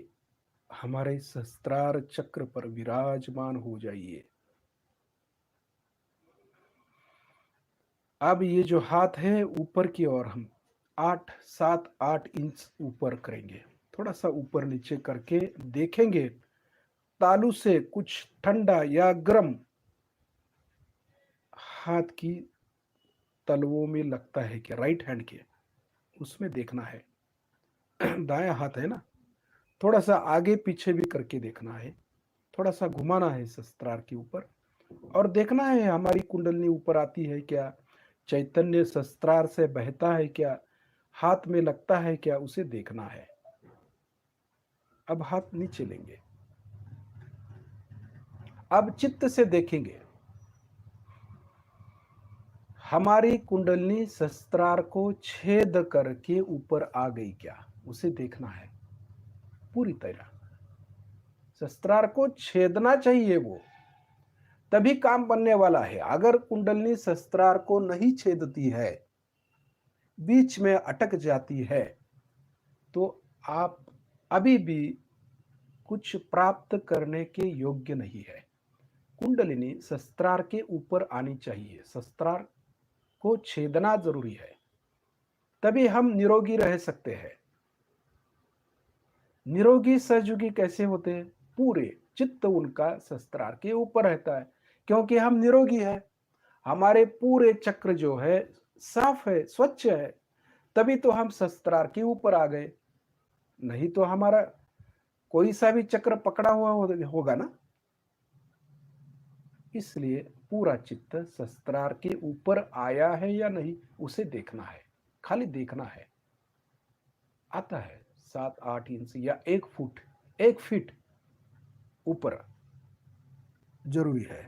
Speaker 1: हमारे शस्त्रार चक्र पर विराजमान हो जाइए। अब ये जो हाथ है ऊपर की ओर हम 7-8 इंच ऊपर करेंगे। थोड़ा सा ऊपर नीचे करके देखेंगे, तालू से कुछ ठंडा या गर्म हाथ की तलवों में लगता है कि राइट हैंड के, उसमें देखना है। दाया हाथ है ना, थोड़ा सा आगे पीछे भी करके देखना है। थोड़ा सा घुमाना है शस्त्रार के ऊपर, और देखना है हमारी कुंडलनी ऊपर आती है क्या, चैतन्य शस्त्रार से बहता है क्या, हाथ में लगता है क्या, उसे देखना है। अब हाथ नीचे लेंगे। अब चित्त से देखेंगे हमारी कुंडलनी शस्त्रार को छेद करके ऊपर आ गई क्या, उसे देखना है पूरी तरह। शस्त्रार को छेदना चाहिए, वो तभी काम बनने वाला है। अगर कुंडलनी शस्त्रार को नहीं छेदती है, बीच में अटक जाती है, तो आप अभी भी कुछ प्राप्त करने के योग्य नहीं है। कुंडलिनी शस्त्रार के ऊपर आनी चाहिए, शस्त्रार को छेदना जरूरी है, तभी हम निरोगी रह सकते हैं। निरोगी सहयोगी कैसे होते हैं? पूरे चित्त उनका शस्त्रार के ऊपर रहता है, क्योंकि हम निरोगी है। हमारे पूरे चक्र जो है साफ है, स्वच्छ है, तभी तो हम शस्त्रार के ऊपर आ गए। नहीं तो हमारा कोई सा भी चक्र पकड़ा हुआ होगा ना। इसलिए पूरा चित्त शस्त्रार के ऊपर आया है या नहीं, उसे देखना है, खाली देखना है। आता है 7-8 इंच या 1 फुट, 1 फीट ऊपर जरूरी है।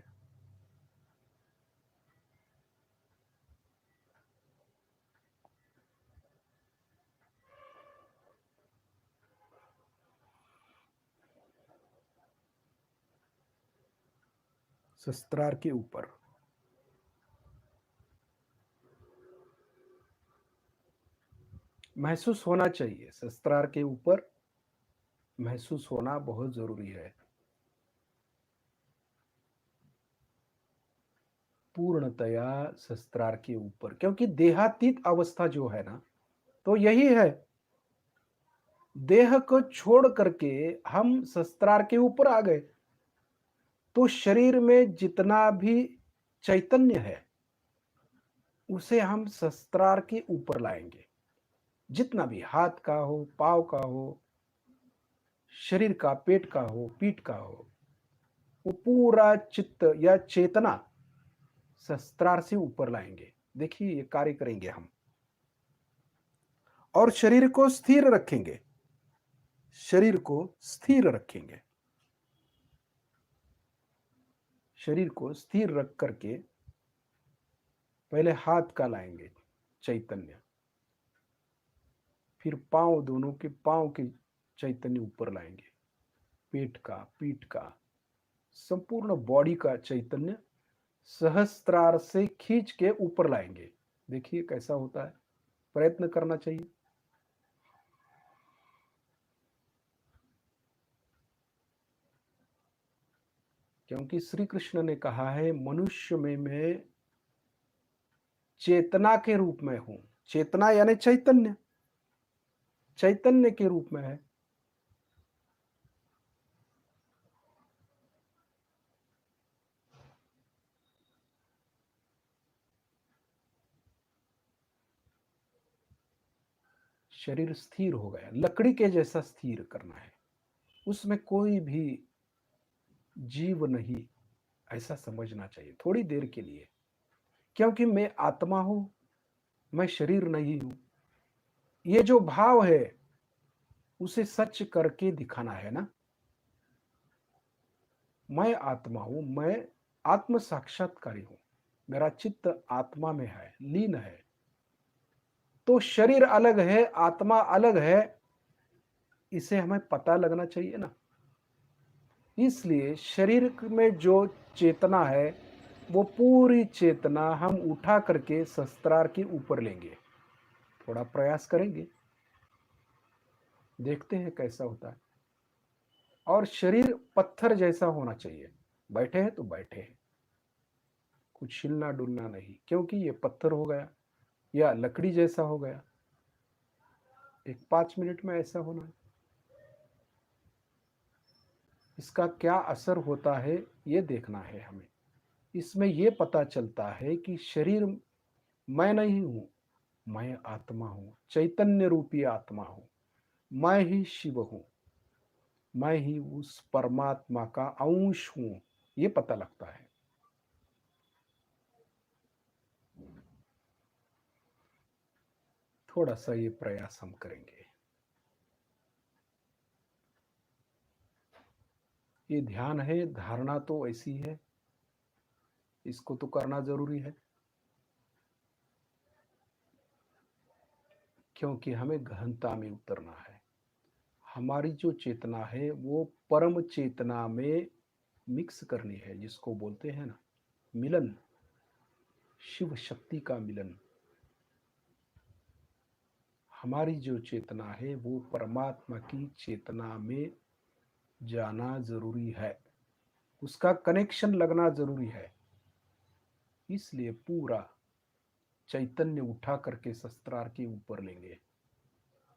Speaker 1: शस्त्रार के ऊपर महसूस होना चाहिए, शस्त्रार के ऊपर महसूस होना बहुत जरूरी है। पूर्णतया शस्त्रार के ऊपर, क्योंकि देहातीत अवस्था जो है ना, तो यही है। देह को छोड़ करके हम शस्त्रार के ऊपर आ गए, तो शरीर में जितना भी चैतन्य है उसे हम शस्त्रार के ऊपर लाएंगे। जितना भी हाथ का हो, पाँव का हो, शरीर का, पेट का हो, पीठ का हो, वो पूरा चित्त या चेतना शस्त्रार से ऊपर लाएंगे। देखिए ये कार्य करेंगे हम, और शरीर को स्थिर रखेंगे। शरीर को स्थिर रखेंगे। शरीर को स्थिर रख करके पहले हाथ का लाएंगे चैतन्य, फिर पांव, दोनों के पांव के चैतन्य ऊपर लाएंगे, पेट का, पीठ का, संपूर्ण बॉडी का चैतन्य सहस्त्रार से खींच के ऊपर लाएंगे। देखिए कैसा होता है, प्रयत्न करना चाहिए। क्योंकि श्री कृष्ण ने कहा है, मनुष्य में मैं चेतना के रूप में हूं। चेतना यानी चैतन्य, चैतन्य के रूप में है। शरीर स्थिर हो गया, लकड़ी के जैसा स्थिर करना है, उसमें कोई भी जीव नहीं, ऐसा समझना चाहिए थोड़ी देर के लिए। क्योंकि मैं आत्मा हूं, मैं शरीर नहीं हूं, ये जो भाव है उसे सच करके दिखाना है ना। मैं आत्मा हूं, मैं आत्म साक्षात्कारी हूं, मेरा चित्त आत्मा में है, लीन है। तो शरीर अलग है, आत्मा अलग है, इसे हमें पता लगना चाहिए ना। इसलिए शरीर में जो चेतना है वो पूरी चेतना हम उठा करके शस्त्रार के ऊपर लेंगे। थोड़ा प्रयास करेंगे, देखते हैं कैसा होता है। और शरीर पत्थर जैसा होना चाहिए। बैठे हैं तो बैठे हैं, कुछ हिलना डुलना नहीं, क्योंकि ये पत्थर हो गया या लकड़ी जैसा हो गया। एक 5 मिनट में ऐसा होना है। इसका क्या असर होता है ये देखना है हमें। इसमें यह पता चलता है कि शरीर मैं नहीं हूं, मैं आत्मा हूं, चैतन्य रूपी आत्मा हूं, मैं ही शिव हूं, मैं ही उस परमात्मा का अंश हूं, ये पता लगता है। थोड़ा सा ये प्रयास हम करेंगे। ये ध्यान है, धारणा तो ऐसी है, इसको तो करना जरूरी है। क्योंकि हमें गहनता में उतरना है। हमारी जो चेतना है वो परम चेतना में मिक्स करनी है, जिसको बोलते हैं ना मिलन, शिव शक्ति का मिलन। हमारी जो चेतना है वो परमात्मा की चेतना में जाना जरूरी है, उसका कनेक्शन लगना जरूरी है। इसलिए पूरा चैतन्य उठा करके शस्त्रार के ऊपर लेंगे।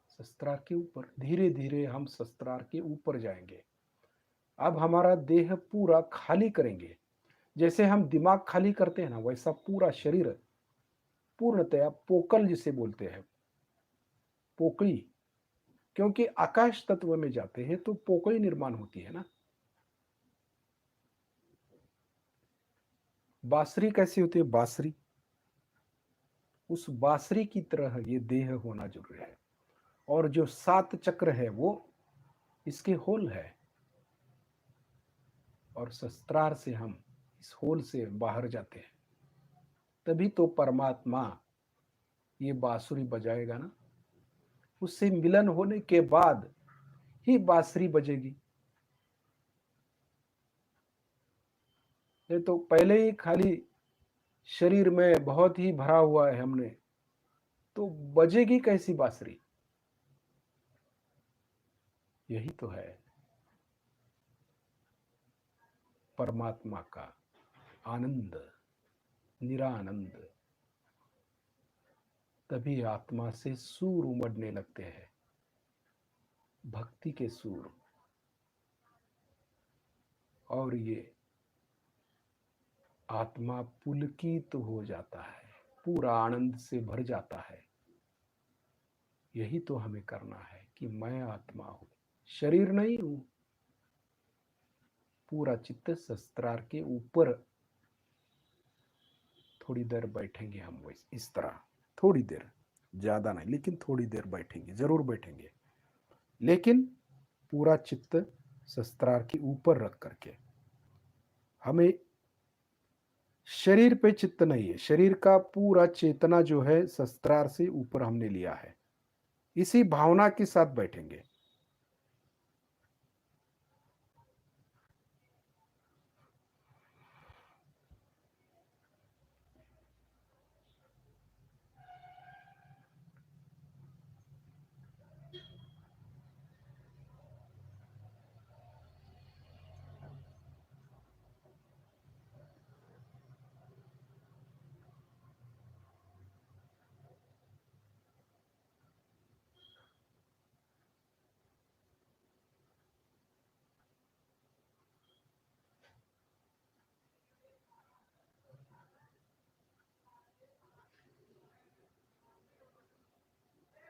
Speaker 1: शस्त्रार के ऊपर धीरे धीरे हम शस्त्रार के ऊपर जाएंगे। अब हमारा देह पूरा खाली करेंगे। जैसे हम दिमाग खाली करते हैं ना, वैसा पूरा शरीर पूर्णतया पोकल जिसे बोलते हैं, पोकली। क्योंकि आकाश तत्व में जाते हैं तो पोकली निर्माण होती है ना। बांसुरी कैसी होती है, बांसुरी, उस बांसुरी की तरह ये देह होना जरूरी है। और जो 7 चक्र है वो इसके होल है, और शस्त्रार से हम इस होल से बाहर जाते हैं। तभी तो परमात्मा ये बांसुरी बजाएगा ना। उससे मिलन होने के बाद ही बांसुरी बजेगी। ये तो पहले ही खाली शरीर में बहुत ही भरा हुआ है हमने, तो बजेगी कैसी बांसुरी। यही तो है परमात्मा का आनंद। निरानंद। तभी आत्मा से सूर उमड़ने लगते हैं, भक्ति के सूर। और ये आत्मा पुलकित हो जाता है, पूरा आनंद से भर जाता है। यही तो हमें करना है कि मैं आत्मा हूं, शरीर नहीं हूं। पूरा चित्त शस्त्रार के ऊपर थोड़ी देर बैठेंगे हम, इस तरह थोड़ी देर, ज्यादा नहीं लेकिन थोड़ी देर बैठेंगे, जरूर बैठेंगे, लेकिन पूरा चित्त शस्त्रार के ऊपर रख करके। हमें शरीर पे चित्त नहीं है, शरीर का पूरा चेतना जो है शस्त्रार से ऊपर हमने लिया है। इसी भावना के साथ बैठेंगे।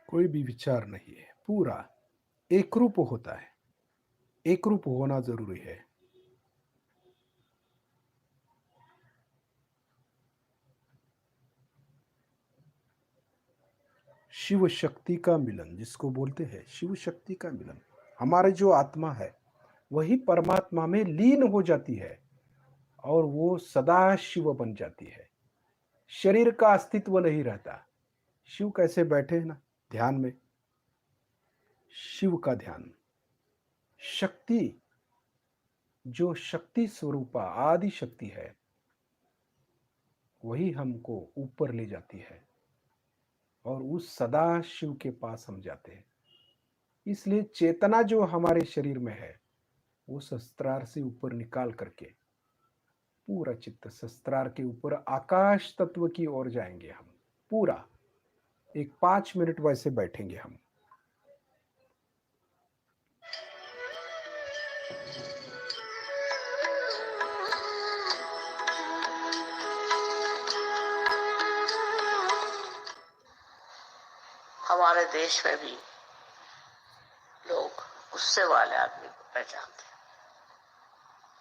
Speaker 1: कोई भी विचार नहीं है, पूरा एक रूप होता है, एक रूप होना जरूरी है। शिव शक्ति का मिलन जिसको बोलते हैं, शिव शक्ति का मिलन। हमारे जो आत्मा है वही परमात्मा में लीन हो जाती है और वो सदा शिव बन जाती है। शरीर का अस्तित्व नहीं रहता। शिव कैसे बैठे हैं ना ध्यान में, शिव का ध्यान, शक्ति, जो शक्ति स्वरूपा आदि शक्ति है वही हमको ऊपर ले जाती है और उस सदा शिव के पास हम जाते हैं। इसलिए चेतना जो हमारे शरीर में है वो शस्त्रार से ऊपर निकाल करके पूरा चित्त शस्त्रार के ऊपर आकाश तत्व की ओर जाएंगे हम। पूरा एक 5 मिनट वैसे बैठेंगे हम।
Speaker 2: हमारे देश में भी लोग गुस्से वाले आदमी को पहचानते हैं।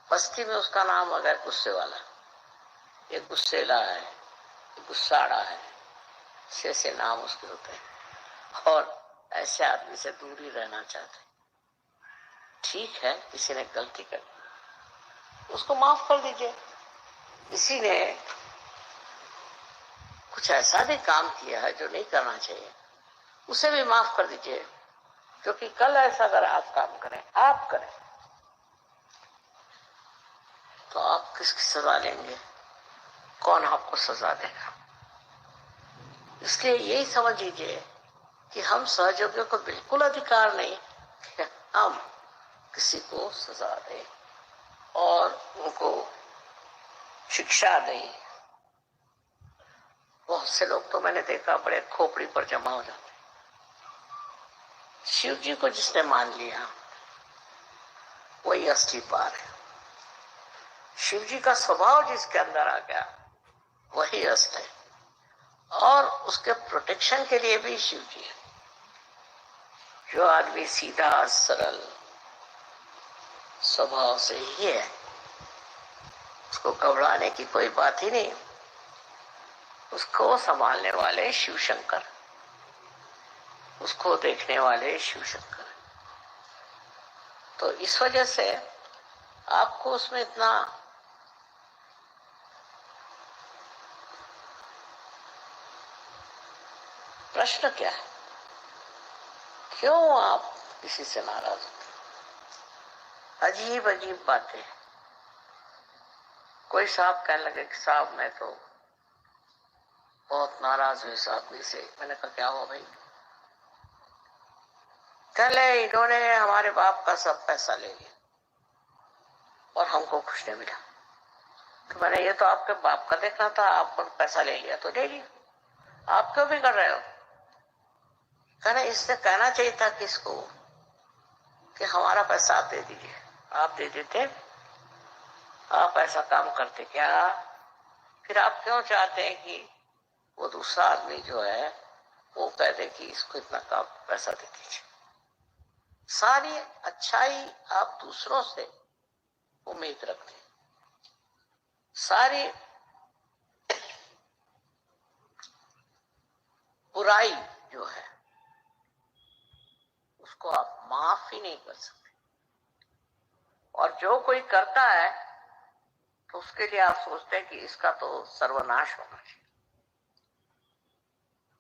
Speaker 2: बस्ती में उसका नाम अगर गुस्से वाला, ये गुस्सेला है, ये गुस्साड़ा है, ऐसे नाम उसके होते हैं और ऐसे आदमी से दूर ही रहना चाहते हैं। ठीक है, किसी ने गलती कर दी उसको माफ कर दीजिए। किसी ने कुछ ऐसा भी काम किया है जो नहीं करना चाहिए, उसे भी माफ कर दीजिए, क्योंकि कल ऐसा अगर आप काम करें, आप करें, तो आप किसकी सजा लेंगे? कौन आपको सजा देगा? इसलिए यही समझ लीजिए कि हम सहयोगियों को बिल्कुल अधिकार नहीं कि हम किसी को सजा दें और उनको शिक्षा दें। बहुत से लोग तो मैंने देखा बड़े खोपड़ी पर जमा हो जाते। शिव जी को जिसने मान लिया वही असली पार है। शिव जी का स्वभाव जिसके अंदर आ गया वही असली है और उसके प्रोटेक्शन के लिए भी शिव जी है। जो आदमी सीधा सरल स्वभाव से ही है उसको घबराने की कोई बात ही नहीं। उसको संभालने वाले शिव शंकर, उसको देखने वाले शिव शंकर। तो इस वजह से आपको उसमें इतना प्रश्न क्या है? क्यों आप किसी से नाराज होते? अजीब अजीब बातें। कोई साहब कहने लगे कि साहब मैं तो बहुत नाराज हुई इस आदमी से। मैंने कहा क्या हुआ भाई? कहले इन्होंने हमारे बाप का सब पैसा ले लिया और हमको कुछ नहीं मिला। तो मैंने ये तो आपके बाप का देखना था, आपको पैसा ले लिया तो ले लिया, आप क्यों भी कर रहे हो? कहना इससे कहना चाहिए था किसको कि हमारा पैसा आप दे दीजिए, आप दे देते, आप ऐसा काम करते क्या? फिर आप क्यों चाहते हैं कि वो दूसरा आदमी जो है वो कह दे कि इसको इतना काम पैसा दे दीजिए? सारी अच्छाई आप दूसरों से उम्मीद रखते हैं, सारी बुराई जो है उसको आप माफ ही नहीं कर सकते। और जो कोई करता है तो उसके लिए आप सोचते हैं कि इसका तो सर्वनाश होना चाहिए।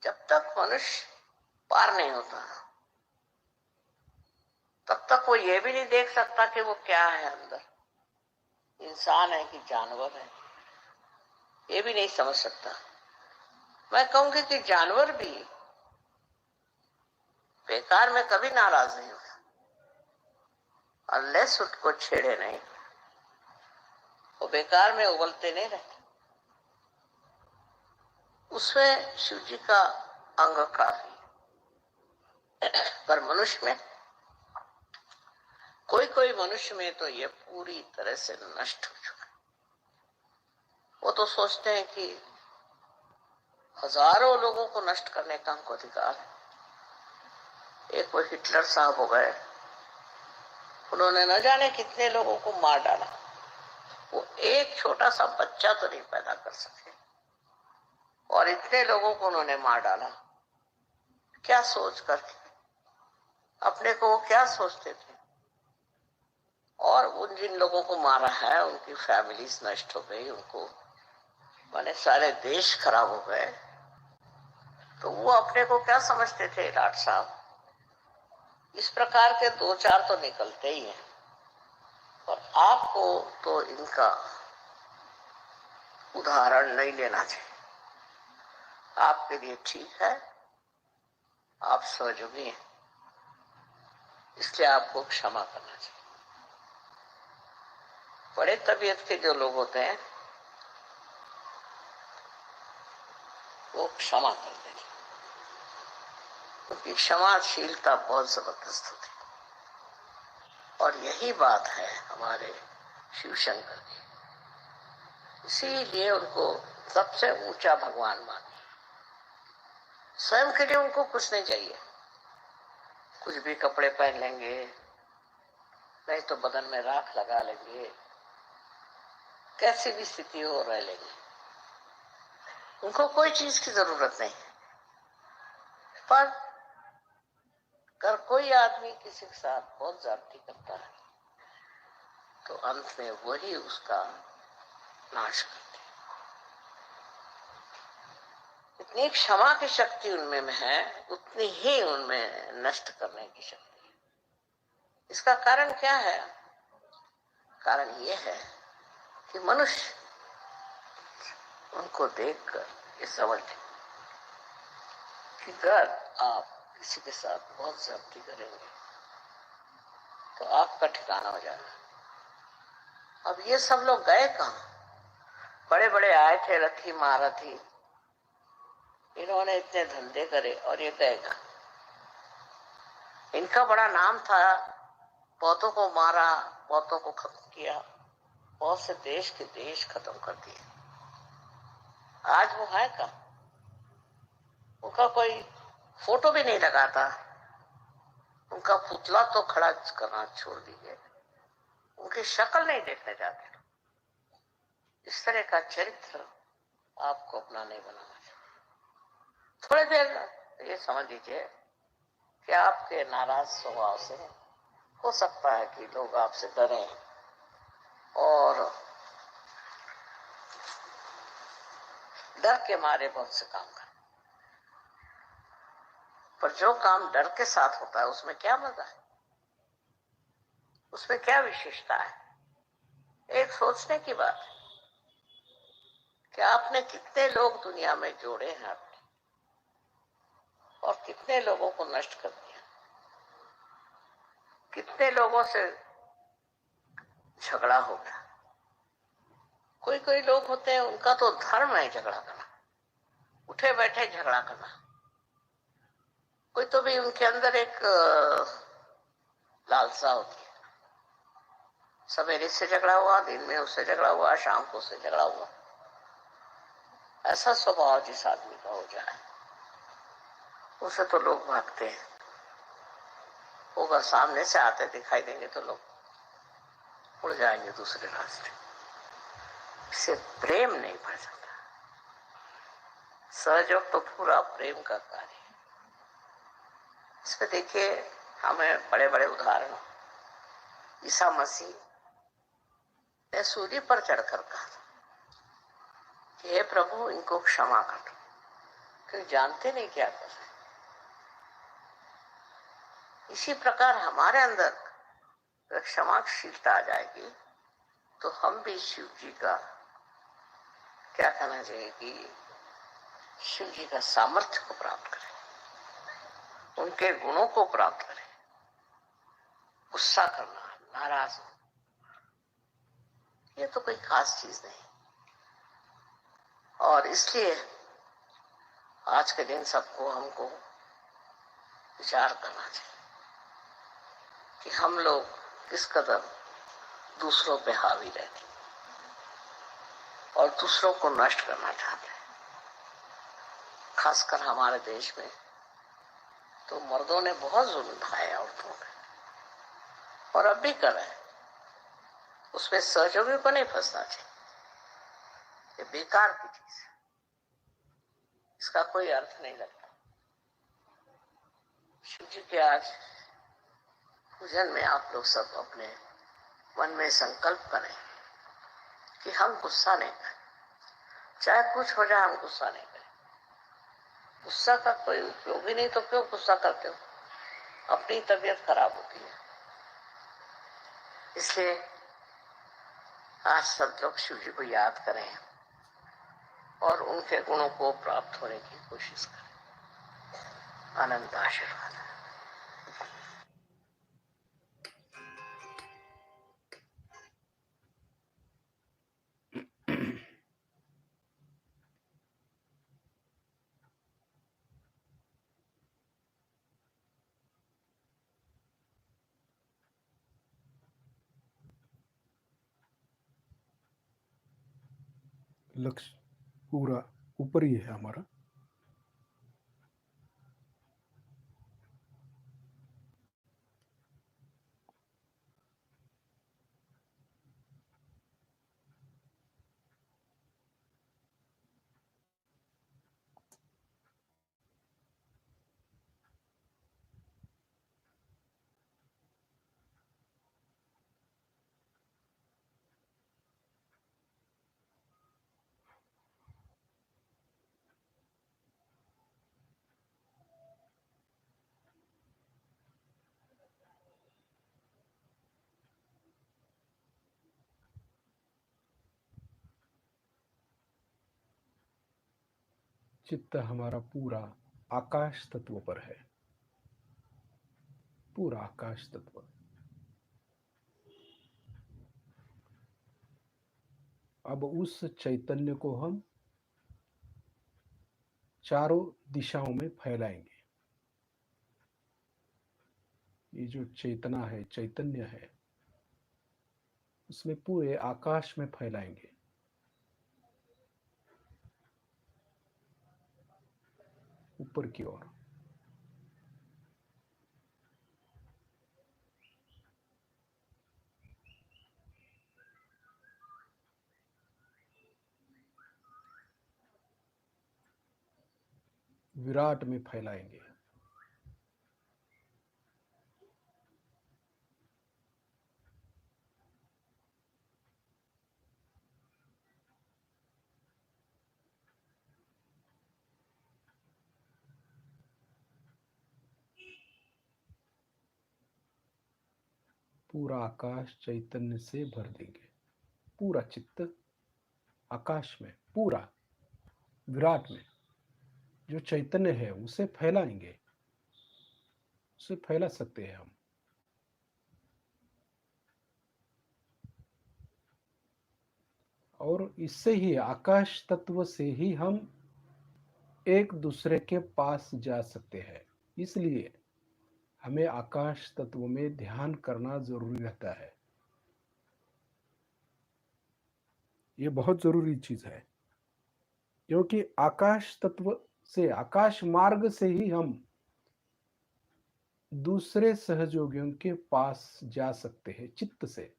Speaker 2: जब तक मनुष्य पार नहीं होता तब तक वो ये भी नहीं देख सकता कि वो क्या है अंदर, इंसान है कि जानवर है, ये भी नहीं समझ सकता। मैं कहूंगी कि जानवर भी बेकार में कभी नाराज नहीं होता, अनलेस उसको छेड़े नहीं, वो बेकार में उबलते नहीं रहते। उसमें शिव जी का अंग काफी, पर मनुष्य में, कोई कोई मनुष्य में तो ये पूरी तरह से नष्ट हो चुका है। वो तो सोचते हैं कि हजारों लोगों को नष्ट करने का हमको अधिकार है। एक वो हिटलर साहब हो गए, उन्होंने न जाने कितने लोगों को मार डाला, वो एक छोटा सा बच्चा तो नहीं पैदा कर सके और इतने लोगों को उन्होंने मार डाला। क्या सोच करके, अपने को वो क्या सोचते थे? और उन जिन लोगों को मारा है उनकी फैमिलीज नष्ट हो गई, उनको माने सारे देश खराब हो गए। तो वो अपने को क्या समझते थे लाट साहब? इस प्रकार के दो चार तो निकलते ही हैं, और आपको तो इनका उदाहरण नहीं लेना चाहिए। आपके लिए ठीक है, आप सहयोगी हैं, इसलिए आपको क्षमा करना चाहिए। बड़े तबीयत के जो लोग होते हैं वो क्षमा कर देते हैं, क्योंकि क्षमाशीलता बहुत जबरदस्त होती है। और यही बात है हमारे शिव शंकर की, इसीलिए उनको सबसे ऊंचा भगवान माने। स्वयं के लिए उनको कुछ नहीं चाहिए, कुछ भी कपड़े पहन लेंगे, नहीं तो बदन में राख लगा लेंगे, कैसी भी स्थिति हो रह लेंगे, उनको कोई चीज की जरूरत नहीं। पर अगर कोई आदमी किसी के साथ बहुत ज्यादती करता है तो अंत में वही उसका नाश करते हैं। इतनी क्षमा की शक्ति उनमें है, उतनी ही उनमें नष्ट करने की शक्ति है। इसका कारण क्या है? कारण ये है कि मनुष्य उनको देखकर ये समझ ले कि अगर आप किसी के साथ बहुत ज्यादती करेंगे तो आपका ठिकाना हो जाएगा। अब ये सब लोग गए कहाँ? बड़े बड़े आए थे, रथी महारथी, इन्होंने इतने धंधे करे और ये गए कहाँ? इनका बड़ा नाम था, बहुतों को मारा, बहुतों को खत्म किया, बहुत से देश के देश खत्म कर दिए। आज वो है कहाँ? उनका कोई फोटो भी नहीं लगाता, उनका पुतला तो खड़ा करना छोड़ दीजिए, उनकी शक्ल नहीं देखने जाते। इस तरह का चरित्र आपको अपना नहीं बनाना चाहिए। थोड़ी देर ये समझ लीजिए कि आपके नाराज स्वभाव से हो सकता है कि लोग आपसे डरें और डर के मारे बहुत से काम करें, पर जो काम डर के साथ होता है उसमें क्या मजा है, उसमें क्या विशेषता है? एक सोचने की बात है कि आपने कितने लोग दुनिया में जोड़े हैं आपने, और कितने लोगों को नष्ट कर दिया, कितने लोगों से झगड़ा हो गया, कोई कोई लोग होते हैं उनका तो धर्म है झगड़ा करना, उठे बैठे झगड़ा करना। कोई तो भी उनके अंदर एक लालसा होती है, सवेरे से झगड़ा हुआ, दिन में उससे झगड़ा हुआ, शाम को उससे झगड़ा हुआ। ऐसा स्वभाव जिस आदमी का हो जाए उसे तो लोग भागते हैं। वो अगर सामने से आते दिखाई देंगे तो लोग उड़ जाएंगे दूसरे रास्ते। इससे प्रेम नहीं बढ़ जाता। सहयोग तो पूरा प्रेम का कार्य है। इसमें देखिए, हमें बड़े बड़े उदाहरण, ईसा मसीह ने सूली पर चढ़कर कहा कि हे प्रभु, इनको क्षमा कर दो, क्योंकि जानते नहीं क्या कर रहे। इसी प्रकार हमारे अंदर क्षमाशीलता आ जाएगी तो हम भी शिव जी का, क्या कहना चाहिए, कि शिव जी का सामर्थ्य को प्राप्त करें, उनके गुणों को प्राप्त करें। गुस्सा करना, नाराज हो, ये तो कोई खास चीज नहीं। और इसलिए आज के दिन सबको, हमको विचार करना चाहिए कि हम लोग किस कदर दूसरों पे हावी रहते और दूसरों को नष्ट करना चाहते हैं। खासकर हमारे देश में तो मर्दों ने बहुत जुल्म उठाए औरतों पे, और अब भी कर रहे हैं। उसमें सहयोगियों को नहीं फंसना चाहिए। ये बेकार की चीज है, इसका कोई अर्थ नहीं लगता। शिव जी के आज पूजन में आप लोग सब अपने मन में संकल्प करें कि हम गुस्सा नहीं करें, चाहे कुछ हो जाए हम गुस्सा नहीं करें। गुस्सा का कोई उपयोग ही नहीं, तो क्यों गुस्सा करते हो? अपनी तबीयत खराब होती है। इसलिए आज सब लोग शिव जी को याद करें और उनके गुणों को प्राप्त होने की कोशिश करें। अनंत आशीर्वाद।
Speaker 1: लक्ष्य पूरा ऊपर ही है हमारा। चित्त हमारा पूरा आकाश तत्व पर है, पूरा आकाश तत्व। अब उस चैतन्य को हम चारों दिशाओं में फैलाएंगे। ये जो चेतना है, चैतन्य है, उसमें पूरे आकाश में फैलाएंगे। ऊपर की ओर। विराट में फैलाएंगे। पूरा आकाश चैतन्य से भर देंगे। पूरा चित्त आकाश में, पूरा विराट में जो चैतन्य है उसे फैलाएंगे। उसे फैला सकते हैं हम। और इससे ही आकाश तत्व से ही हम एक दूसरे के पास जा सकते हैं। इसलिए हमें आकाश तत्व में ध्यान करना जरूरी रहता है। ये बहुत जरूरी चीज है, क्योंकि आकाश तत्व से, आकाश मार्ग से ही हम दूसरे सहयोगियों के पास जा सकते हैं, चित्त से,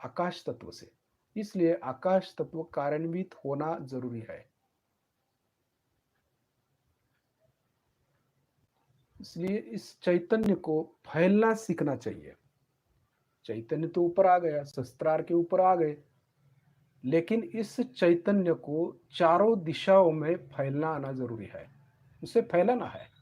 Speaker 1: आकाश तत्व से। इसलिए आकाश तत्व कार्यान्वित होना जरूरी है। इसलिए इस चैतन्य को फैलना सीखना चाहिए। चैतन्य तो ऊपर आ गया, शस्त्रार के ऊपर आ गए, लेकिन इस चैतन्य को चारों दिशाओं में फैलना आना जरूरी है, उसे फैलाना है।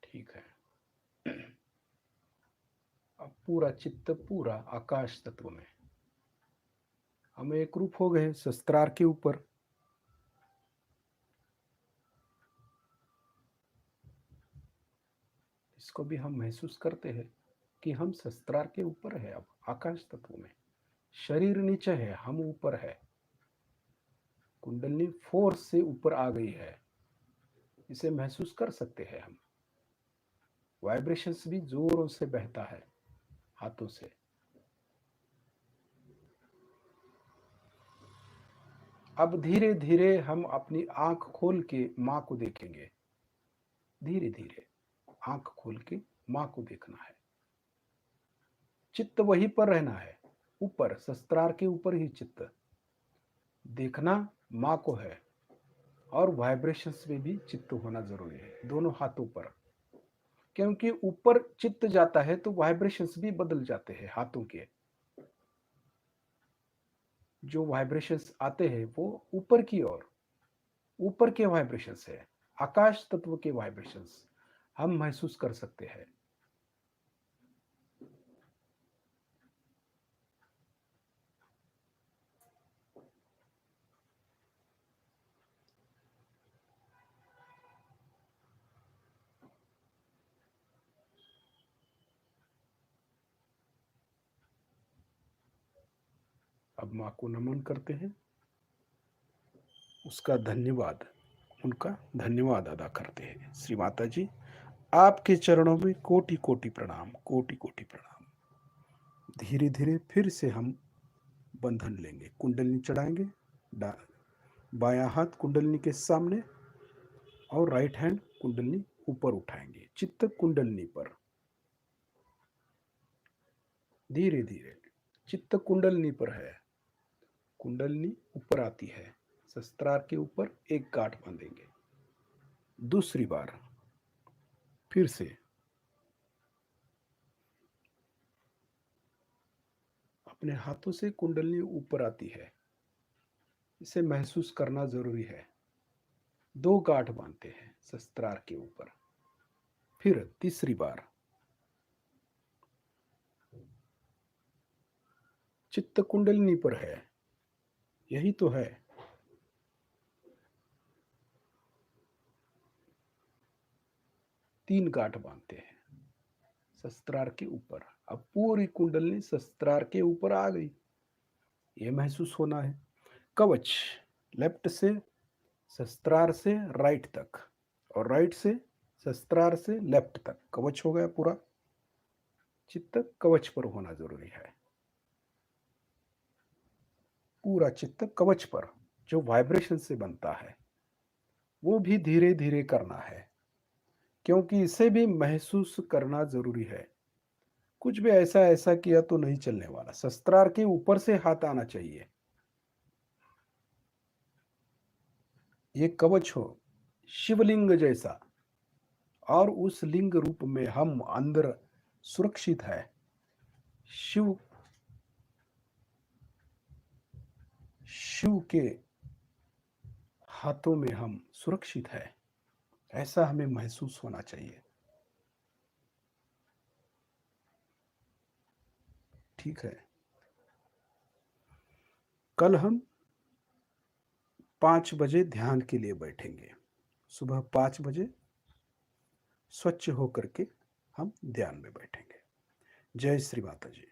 Speaker 1: ठीक है। अब पूरा चित्त पूरा आकाश तत्व में हम एक रूप हो गए शस्त्रार के ऊपर। इसको भी हम महसूस करते हैं कि हम शस्त्रार के ऊपर है। अब आकाश तत्व में शरीर नीचे है, हम ऊपर है। कुंडली फोर्स से ऊपर आ गई है, इसे महसूस कर सकते हैं हम। वाइब्रेशंस भी जोरों से बहता है हाथों से। अब धीरे धीरे हम अपनी आंख खोल के मां को देखेंगे। धीरे धीरे आंख खोल के मां को देखना है। चित्त वहीं पर रहना है, ऊपर शस्त्रार के ऊपर ही चित्त देखना मां को है। और वाइब्रेशंस में भी चित्त होना जरूरी है, दोनों हाथों पर। क्योंकि ऊपर चित्त जाता है तो वाइब्रेशंस भी बदल जाते हैं हाथों के। जो वाइब्रेशंस आते हैं वो ऊपर की ओर, ऊपर के वाइब्रेशंस है, आकाश तत्व के वाइब्रेशंस हम महसूस कर सकते हैं। अब मां को नमन करते हैं, उसका धन्यवाद, उनका धन्यवाद अदा करते हैं। श्री माता जी, आपके चरणों में कोटि कोटि प्रणाम, कोटि कोटि प्रणाम। धीरे धीरे फिर से हम बंधन लेंगे, कुंडलनी चढ़ाएंगे। बायां हाथ कुंडलनी के सामने और राइट हैंड कुंडलनी ऊपर उठाएंगे, चित्त कुंडलनी पर। धीरे धीरे चित्त कुंडलनी पर है, कुंडलनी ऊपर आती है। शस्त्रार के ऊपर एक गांठ बांधेंगे। दूसरी बार फिर से अपने हाथों से कुंडलनी ऊपर आती है, इसे महसूस करना जरूरी है। दो गांठ बांधते हैं शस्त्रार के ऊपर। फिर तीसरी बार चित्त कुंडलिनी पर है, यही तो है। तीन गांठ बांधते हैं शस्त्रार के ऊपर। अब पूरी कुंडलिनी शस्त्रार के ऊपर आ गई, ये महसूस होना है। कवच लेफ्ट से शस्त्रार से राइट तक, और राइट से शस्त्रार से लेफ्ट तक कवच हो गया पूरा। चित्त कवच पर होना जरूरी है, पूरा चित्त कवच पर, जो वाइब्रेशन से बनता है वो भी धीरे धीरे करना है, क्योंकि इसे भी महसूस करना जरूरी है। कुछ भी ऐसा ऐसा किया तो नहीं चलने वाला, शस्त्रार के ऊपर से हाथ आना चाहिए। ये कवच हो शिवलिंग जैसा, और उस लिंग रूप में हम अंदर सुरक्षित है। शिव शिव के हाथों में हम सुरक्षित है, ऐसा हमें महसूस होना चाहिए। ठीक है, कल हम 5 बजे ध्यान के लिए बैठेंगे। सुबह 5 बजे स्वच्छ होकर के हम ध्यान में बैठेंगे। जय श्री माता जी।